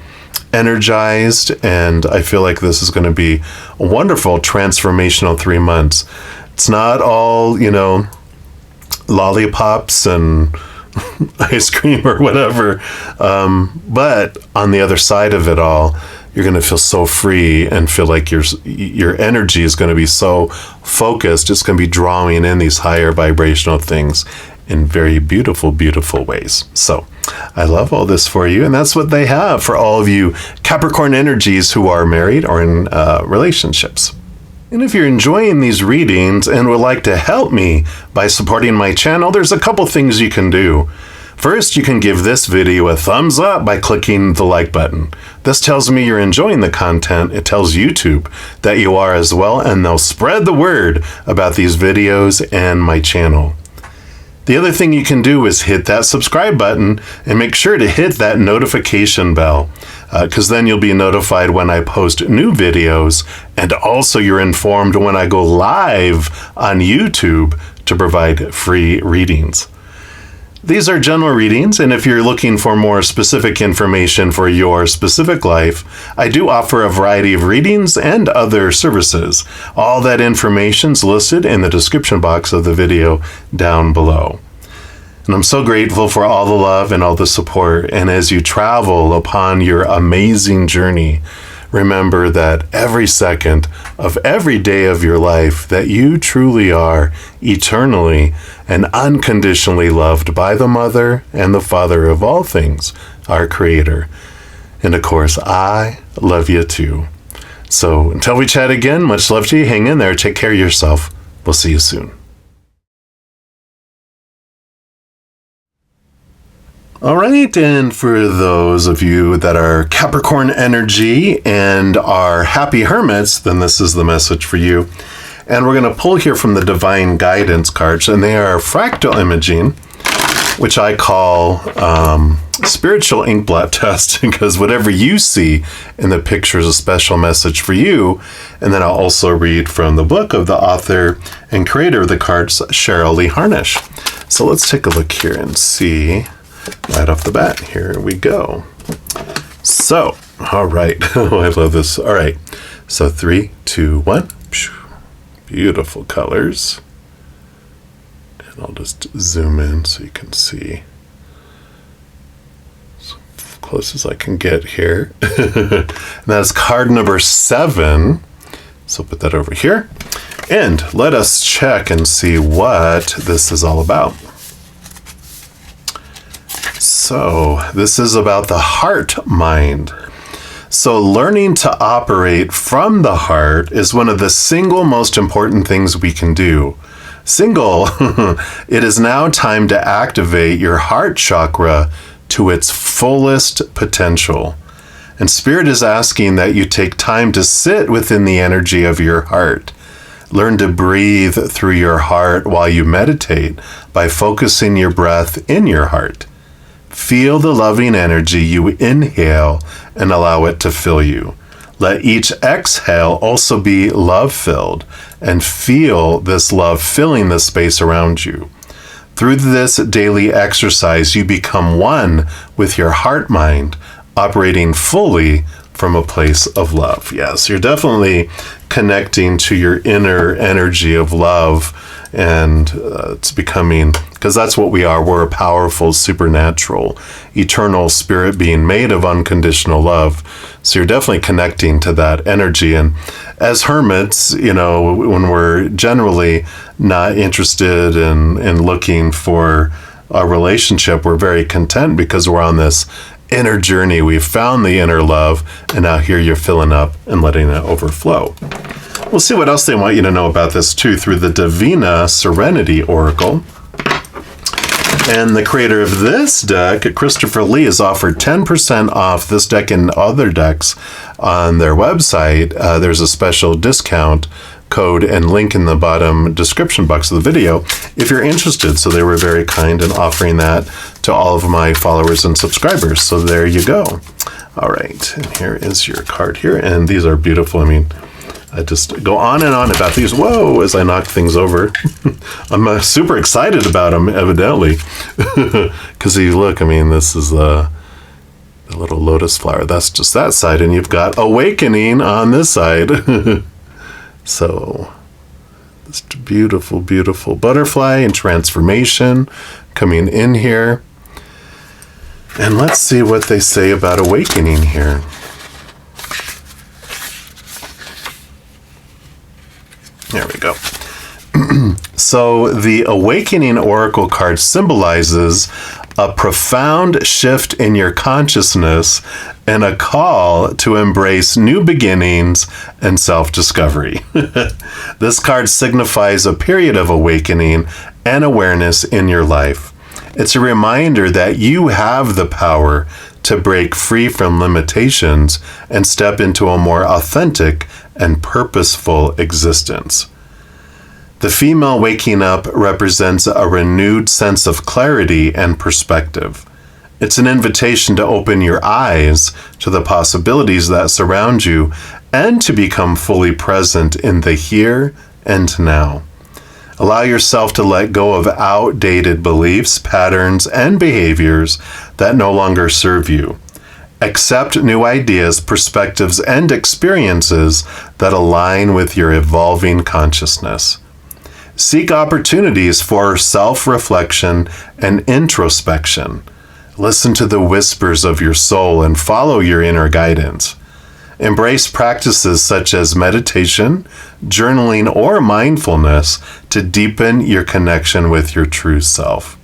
energized. And I feel like this is going to be a wonderful transformational 3 months. It's not all, lollipops and ice cream or whatever. But on the other side of it all, you're going to feel so free and feel like your energy is going to be so focused. It's going to be drawing in these higher vibrational things in very beautiful, beautiful ways. So I love all this for you. And that's what they have for all of you Capricorn energies who are married or in relationships. And if you're enjoying these readings and would like to help me by supporting my channel, there's a couple things you can do. First, you can give this video a thumbs up by clicking the like button. This tells me you're enjoying the content. It tells YouTube that you are as well, and they'll spread the word about these videos and my channel. The other thing you can do is hit that subscribe button and make sure to hit that notification bell, because then you'll be notified when I post new videos, and also you're informed when I go live on YouTube to provide free readings. These are general readings, and if you're looking for more specific information for your specific life, I do offer a variety of readings and other services. All that information's listed in the description box of the video down below. And I'm so grateful for all the love and all the support, and as you travel upon your amazing journey, remember that every second of every day of your life that you truly are eternally and unconditionally loved by the Mother and the Father of all things, our Creator. And of course, I love you too. So until we chat again, much love to you. Hang in there. Take care of yourself. We'll see you soon. All right, and for those of you that are Capricorn energy and are Happy Hermits, then this is the message for you. And we're going to pull here from the Divine Guidance cards, and they are fractal imaging, which I call spiritual inkblot test, because whatever you see in the picture is a special message for you. And then I'll also read from the book of the author and creator of the cards, Cheryl Lee Harnish. So let's take a look here and see. Right off the bat, here we go. So, all right. Oh, I love this. All right. So 3, 2, 1. Beautiful colors. And I'll just zoom in so you can see. As close as I can get here. And that's card number 7. So put that over here. And let us check and see what this is all about. So this is about the heart mind. So learning to operate from the heart is one of the single most important things we can do. It is now time to activate your heart chakra to its fullest potential. And Spirit is asking that you take time to sit within the energy of your heart. Learn to breathe through your heart while you meditate by focusing your breath in your heart. Feel the loving energy you inhale and allow it to fill you. Let each exhale also be love-filled, and feel this love filling the space around you. Through this daily exercise, you become one with your heart mind, operating fully from a place of love. Yes, you're definitely connecting to your inner energy of love, and it's becoming, because that's what we are. We're a powerful, supernatural, eternal spirit being made of unconditional love. So you're definitely connecting to that energy. And as hermits, you know, when we're generally not interested in looking for a relationship, we're very content because we're on this inner journey. We've found the inner love, and now here you're filling up and letting it overflow. We'll see what else they want you to know about this too through the Divina Serenity Oracle. And the creator of this deck, Christopher Lee, has offered 10% off this deck and other decks on their website. There's a special discount code and link in the bottom description box of the video if you're interested. So they were very kind in offering that to all of my followers and subscribers. So there you go. All right, and here is your card here, and these are beautiful. I mean, I just go on and on about these. Whoa, as I knock things over. I'm super excited about them, evidently. Because you look, I mean, this is the little lotus flower. That's just that side. And you've got awakening on this side. So, this beautiful, beautiful butterfly and transformation coming in here. And let's see what they say about awakening here. There we go. So the Awakening Oracle card symbolizes a profound shift in your consciousness and a call to embrace new beginnings and self-discovery. This card signifies a period of awakening and awareness in your life. It's a reminder that you have the power to break free from limitations and step into a more authentic and purposeful existence. The female waking up represents a renewed sense of clarity and perspective. It's an invitation to open your eyes to the possibilities that surround you and to become fully present in the here and now. Allow yourself to let go of outdated beliefs, patterns, and behaviors that no longer serve you. Accept new ideas, perspectives, and experiences that align with your evolving consciousness. Seek opportunities for self-reflection and introspection. Listen to the whispers of your soul and follow your inner guidance. Embrace practices such as meditation, journaling, or mindfulness to deepen your connection with your true self.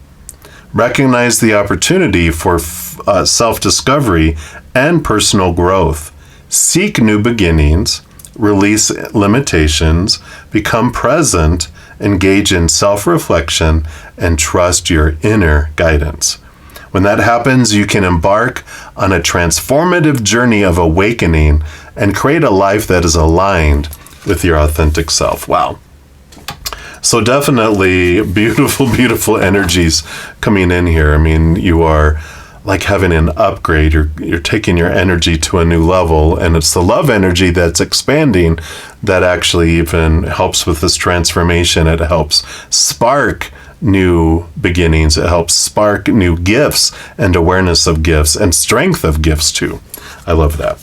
Recognize the opportunity for self-discovery and personal growth. Seek new beginnings, release limitations, become present, engage in self-reflection, and trust your inner guidance. When that happens, you can embark on a transformative journey of awakening and create a life that is aligned with your authentic self. Wow. So definitely beautiful, beautiful energies coming in here. I mean, you are like having an upgrade. You're taking your energy to a new level, and it's the love energy that's expanding that actually even helps with this transformation. It helps spark new beginnings. It helps spark new gifts and awareness of gifts and strength of gifts too. I love that.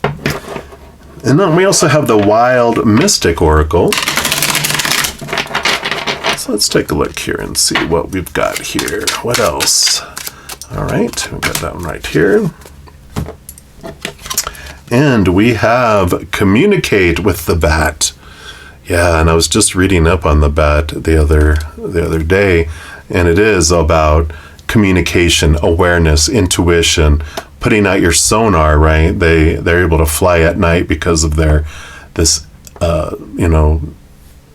And then we also have the Wild Mystic Oracle. So let's take a look here and see what we've got here. What else? All right, we've got that one right here. And we have Communicate with the Bat. Yeah, and I was just reading up on the bat the other day, and it is about communication, awareness, intuition, putting out your sonar, right? They're able to fly at night because of this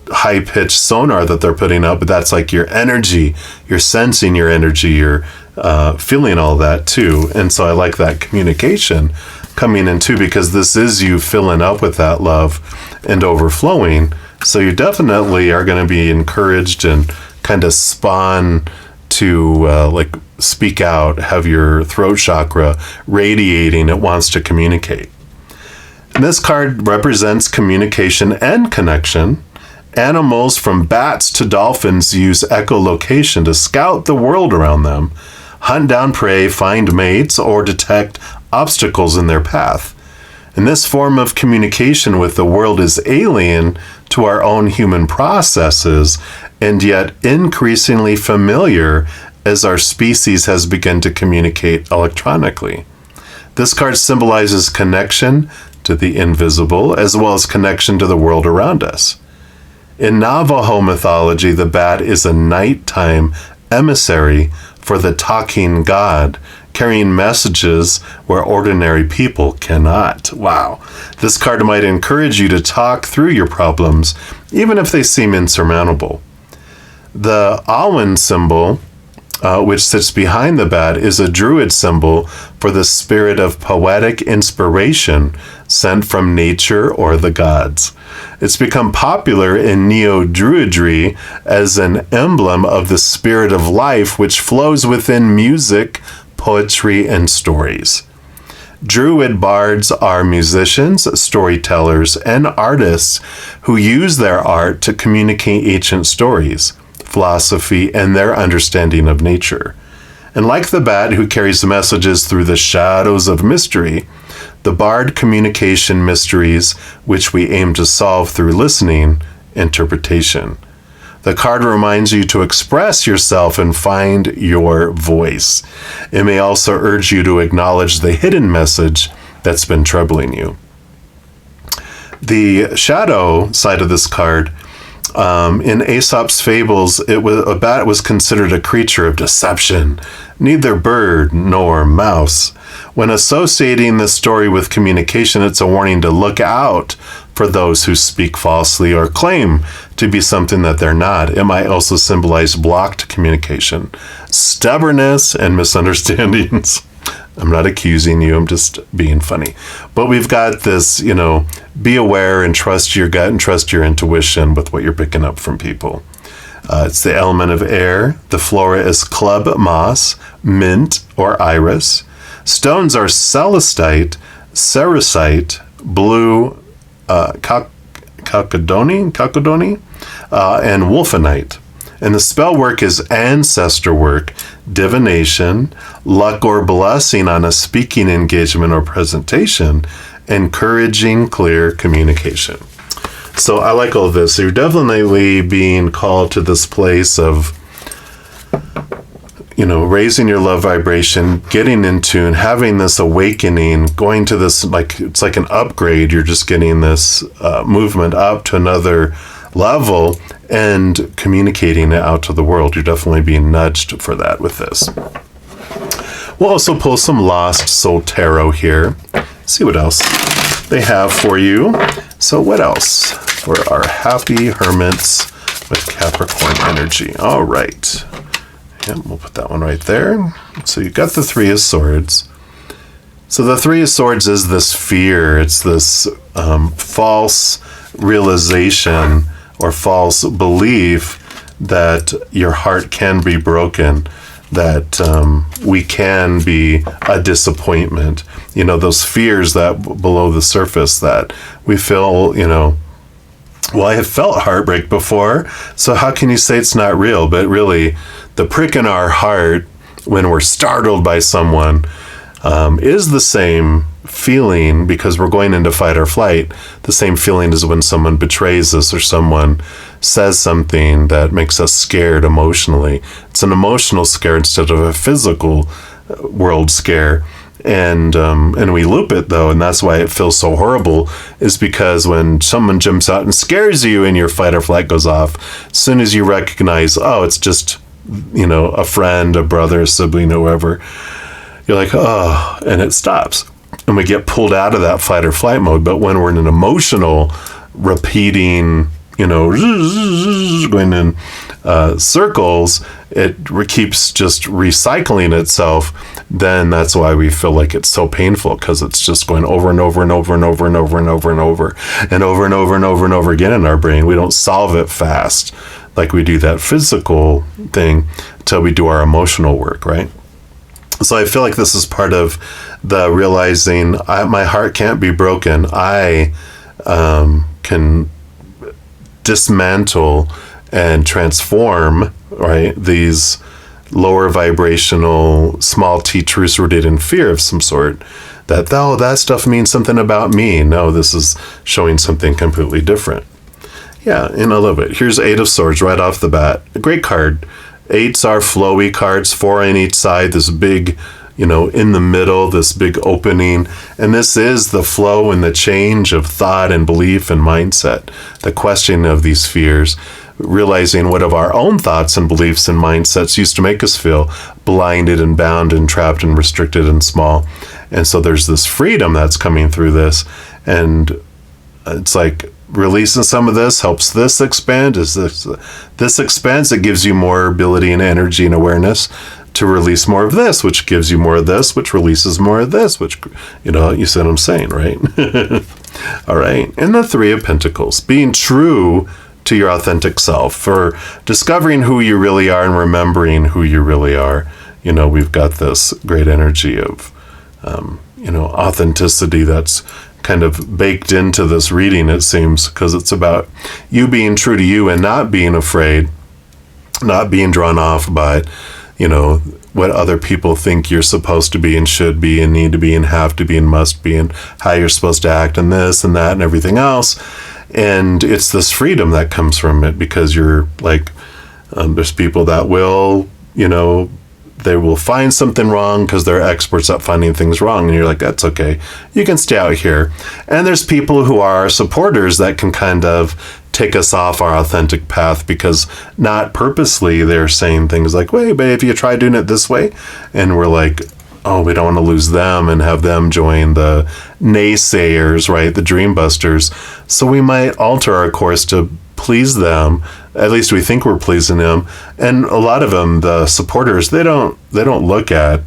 high-pitched sonar that they're putting out, but that's like your energy. You're sensing your energy, you're feeling all that too. And so I like that communication coming in too, because this is you filling up with that love and overflowing. So you definitely are going to be encouraged and kind of spawn to speak out, have your throat chakra radiating. It wants to communicate. And this card represents communication and connection. Animals from bats to dolphins use echolocation to scout the world around them, hunt down prey, find mates, or detect obstacles in their path. And this form of communication with the world is alien to our own human processes, and yet increasingly familiar as our species has begun to communicate electronically. This card symbolizes connection to the invisible as well as connection to the world around us. In Navajo mythology, the bat is a nighttime emissary for the talking god, carrying messages where ordinary people cannot. Wow. This card might encourage you to talk through your problems, even if they seem insurmountable. The Awen symbol, which sits behind the bat, is a druid symbol for the spirit of poetic inspiration sent from nature or the gods. It's become popular in neo-druidry as an emblem of the spirit of life which flows within music, poetry, and stories. Druid bards are musicians, storytellers, and artists who use their art to communicate ancient stories, philosophy, and their understanding of nature. And like the bat who carries messages through the shadows of mystery, the bard communication mysteries which we aim to solve through listening, interpretation. The card reminds you to express yourself and find your voice. It may also urge you to acknowledge the hidden message that's been troubling you. The shadow side of this card, in Aesop's fables, a bat was considered a creature of deception, neither bird nor mouse. When associating this story with communication, it's a warning to look out for those who speak falsely or claim to be something that they're not. It might also symbolize blocked communication, stubbornness, and misunderstandings. I'm not accusing you, I'm just being funny. But we've got this, be aware and trust your gut and trust your intuition with what you're picking up from people. It's the element of air. The flora is club moss, mint, or iris. Stones are celestite, cerussite, blue chalcedony, and wolfenite. And the spell work is ancestor work, divination, luck or blessing on a speaking engagement or presentation, encouraging clear communication. So I like all this. So you're definitely being called to this place of, raising your love vibration, getting in tune, having this awakening, going to this, it's like an upgrade. You're just getting this movement up to another level and communicating it out to the world. You're definitely being nudged for that with this. We'll also pull some Lost Soul Tarot here. See what else they have for you. So what else for our Happy Hermits with Capricorn energy? All right. Yep, we'll put that one right there. So you got the Three of Swords. So the Three of Swords is this fear. It's this false realization or false belief that your heart can be broken, that we can be a disappointment. Those fears that below the surface that we feel, well, I have felt heartbreak before, so how can you say it's not real? But really, the prick in our heart when we're startled by someone is the same feeling, because we're going into fight or flight, the same feeling as when someone betrays us or someone says something that makes us scared emotionally. It's an emotional scare instead of a physical world scare. And we loop it though, and that's why it feels so horrible, is because when someone jumps out and scares you and your fight or flight goes off, as soon as you recognize, oh, it's just, a friend, a brother, a sibling, whoever, you're like, oh, and it stops. And we get pulled out of that fight or flight mode. But when we're in an emotional, repeating, going in circles, it keeps just recycling itself. Then that's why we feel like it's so painful, because it's just going over and over and over and over and over and over and over and over and over and over and over again in our brain. We don't solve it fast like we do that physical thing until we do our emotional work, right? So I feel like this is part of the realizing my heart can't be broken. I can dismantle and transform, right, these lower vibrational small t truths rooted in fear of some sort, that, oh, that stuff means something about me. No, this is showing something completely different. Yeah, and I love it. Here's Eight of Swords right off the bat. A great card. Eights are flowy cards, 4 on each side, this big, in the middle, this big opening. And this is the flow and the change of thought and belief and mindset, the questioning of these fears, realizing what of our own thoughts and beliefs and mindsets used to make us feel blinded and bound and trapped and restricted and small. And so there's this freedom that's coming through this. And it's like, releasing some of this helps this expand. As this expands, it gives you more ability and energy and awareness to release more of this, which gives you more of this, which releases more of this, which, you see what I'm saying, right? All right. And the Three of Pentacles, being true to your authentic self, for discovering who you really are and remembering who you really are. We've got this great energy of, authenticity that's kind of baked into this reading, it seems, because it's about you being true to you and not being afraid, not being drawn off by, what other people think you're supposed to be and should be and need to be and have to be and must be and how you're supposed to act and this and that and everything else. And it's this freedom that comes from it, because you're like There's people that will, they will find something wrong because they're experts at finding things wrong. And you're like, that's okay. You can stay out here. And there's people who are supporters that can kind of take us off our authentic path because not purposely they're saying things like, wait, but if you try doing it this way, and we're like, oh, we don't want to lose them and have them join the naysayers, right? The dream busters. So we might alter our course to please them. At least we think we're pleasing them. And a lot of them, the supporters, they don't look at,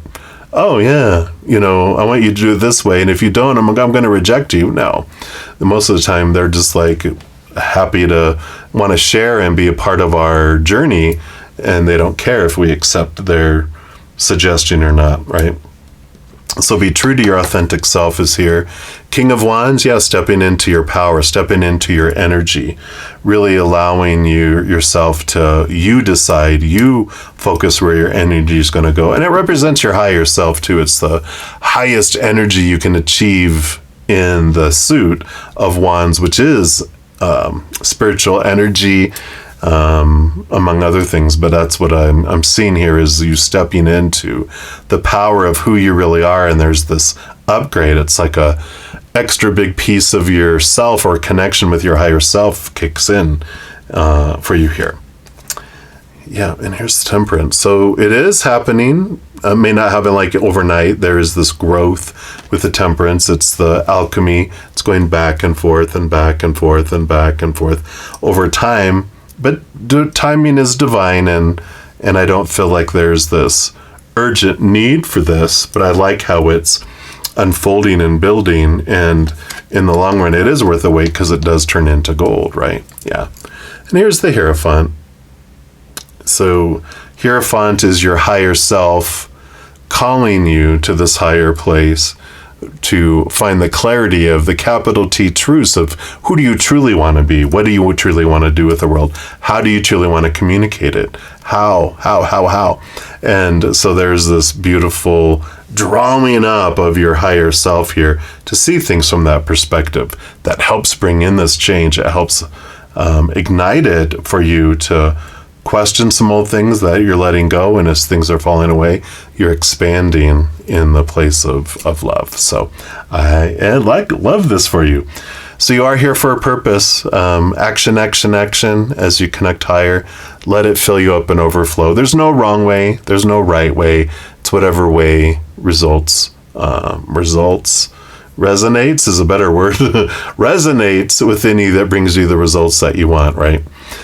oh yeah, I want you to do it this way. And if you don't, I'm going to reject you. No. Most of the time they're just like happy to want to share and be a part of our journey. And they don't care if we accept their suggestion or not, right? So be true to your authentic self is here. King of Wands, stepping into your power, stepping into your energy, really allowing yourself to, you decide, you focus where your energy is going to go. And it represents your higher self too. It's the highest energy you can achieve in the suit of Wands, which is spiritual energy, among other things, but that's what I'm seeing here is you stepping into the power of who you really are. And there's this upgrade. It's like a extra big piece of yourself or connection with your higher self kicks in for you here. Yeah, and here's the Temperance. So it is happening. It may not happen like overnight. There is this growth with the Temperance. It's the alchemy. It's going back and forth and back and forth and back and forth over time. But timing is divine, and I don't feel like there's this urgent need for this, but I like how it's unfolding and building, and in the long run, it is worth the wait because it does turn into gold, right? Yeah. And here's the Hierophant. So Hierophant is your higher self calling you to this higher place to find the clarity of the capital T truths of who do you truly want to be? What do you truly want to do with the world? How do you truly want to communicate it? How? And so there's this beautiful drawing up of your higher self here to see things from that perspective that helps bring in this change. It helps ignite it for you to question some old things that you're letting go, and as things are falling away, you're expanding in the place of love. So I love this for you. So you are here for a purpose. Action as you connect higher. Let it fill you up and overflow. There's no wrong way. There's no right way. It's whatever way results. Resonates is a better word. Resonates within you that brings you the results that you want, right?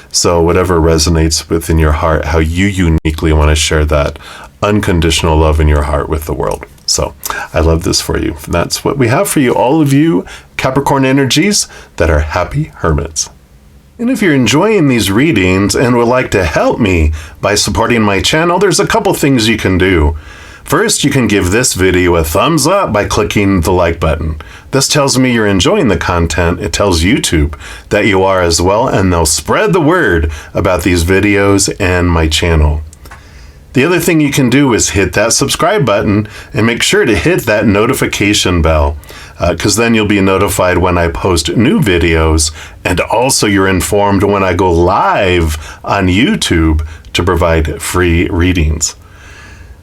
So whatever resonates within your heart, how you uniquely want to share that unconditional love in your heart with the world. So I love this for you. And that's what we have for you, all of you Capricorn energies that are happy hermits. And if you're enjoying these readings and would like to help me by supporting my channel, there's a couple things you can do. First, you can give this video a thumbs up by clicking the like button. This tells me you're enjoying the content. It tells YouTube that you are as well, and they'll spread the word about these videos and my channel. The other thing you can do is hit that subscribe button and make sure to hit that notification bell, because then you'll be notified when I post new videos, and also you're informed when I go live on YouTube to provide free readings.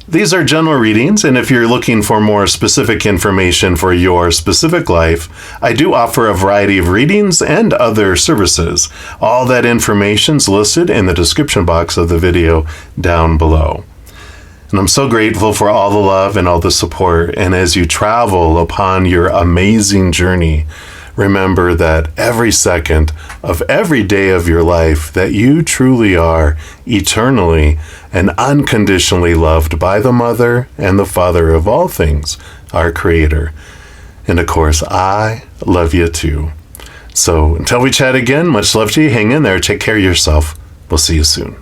These are general readings, and if you're looking for more specific information for your specific life, I do offer a variety of readings and other services. All that information's listed in the description box of the video down below. And I'm so grateful for all the love and all the support, and as you travel upon your amazing journey, remember that every second of every day of your life that you truly are eternally and unconditionally loved by the Mother and the Father of all things, our Creator. And of course, I love you too. So until we chat again, much love to you. Hang in there. Take care of yourself. We'll see you soon.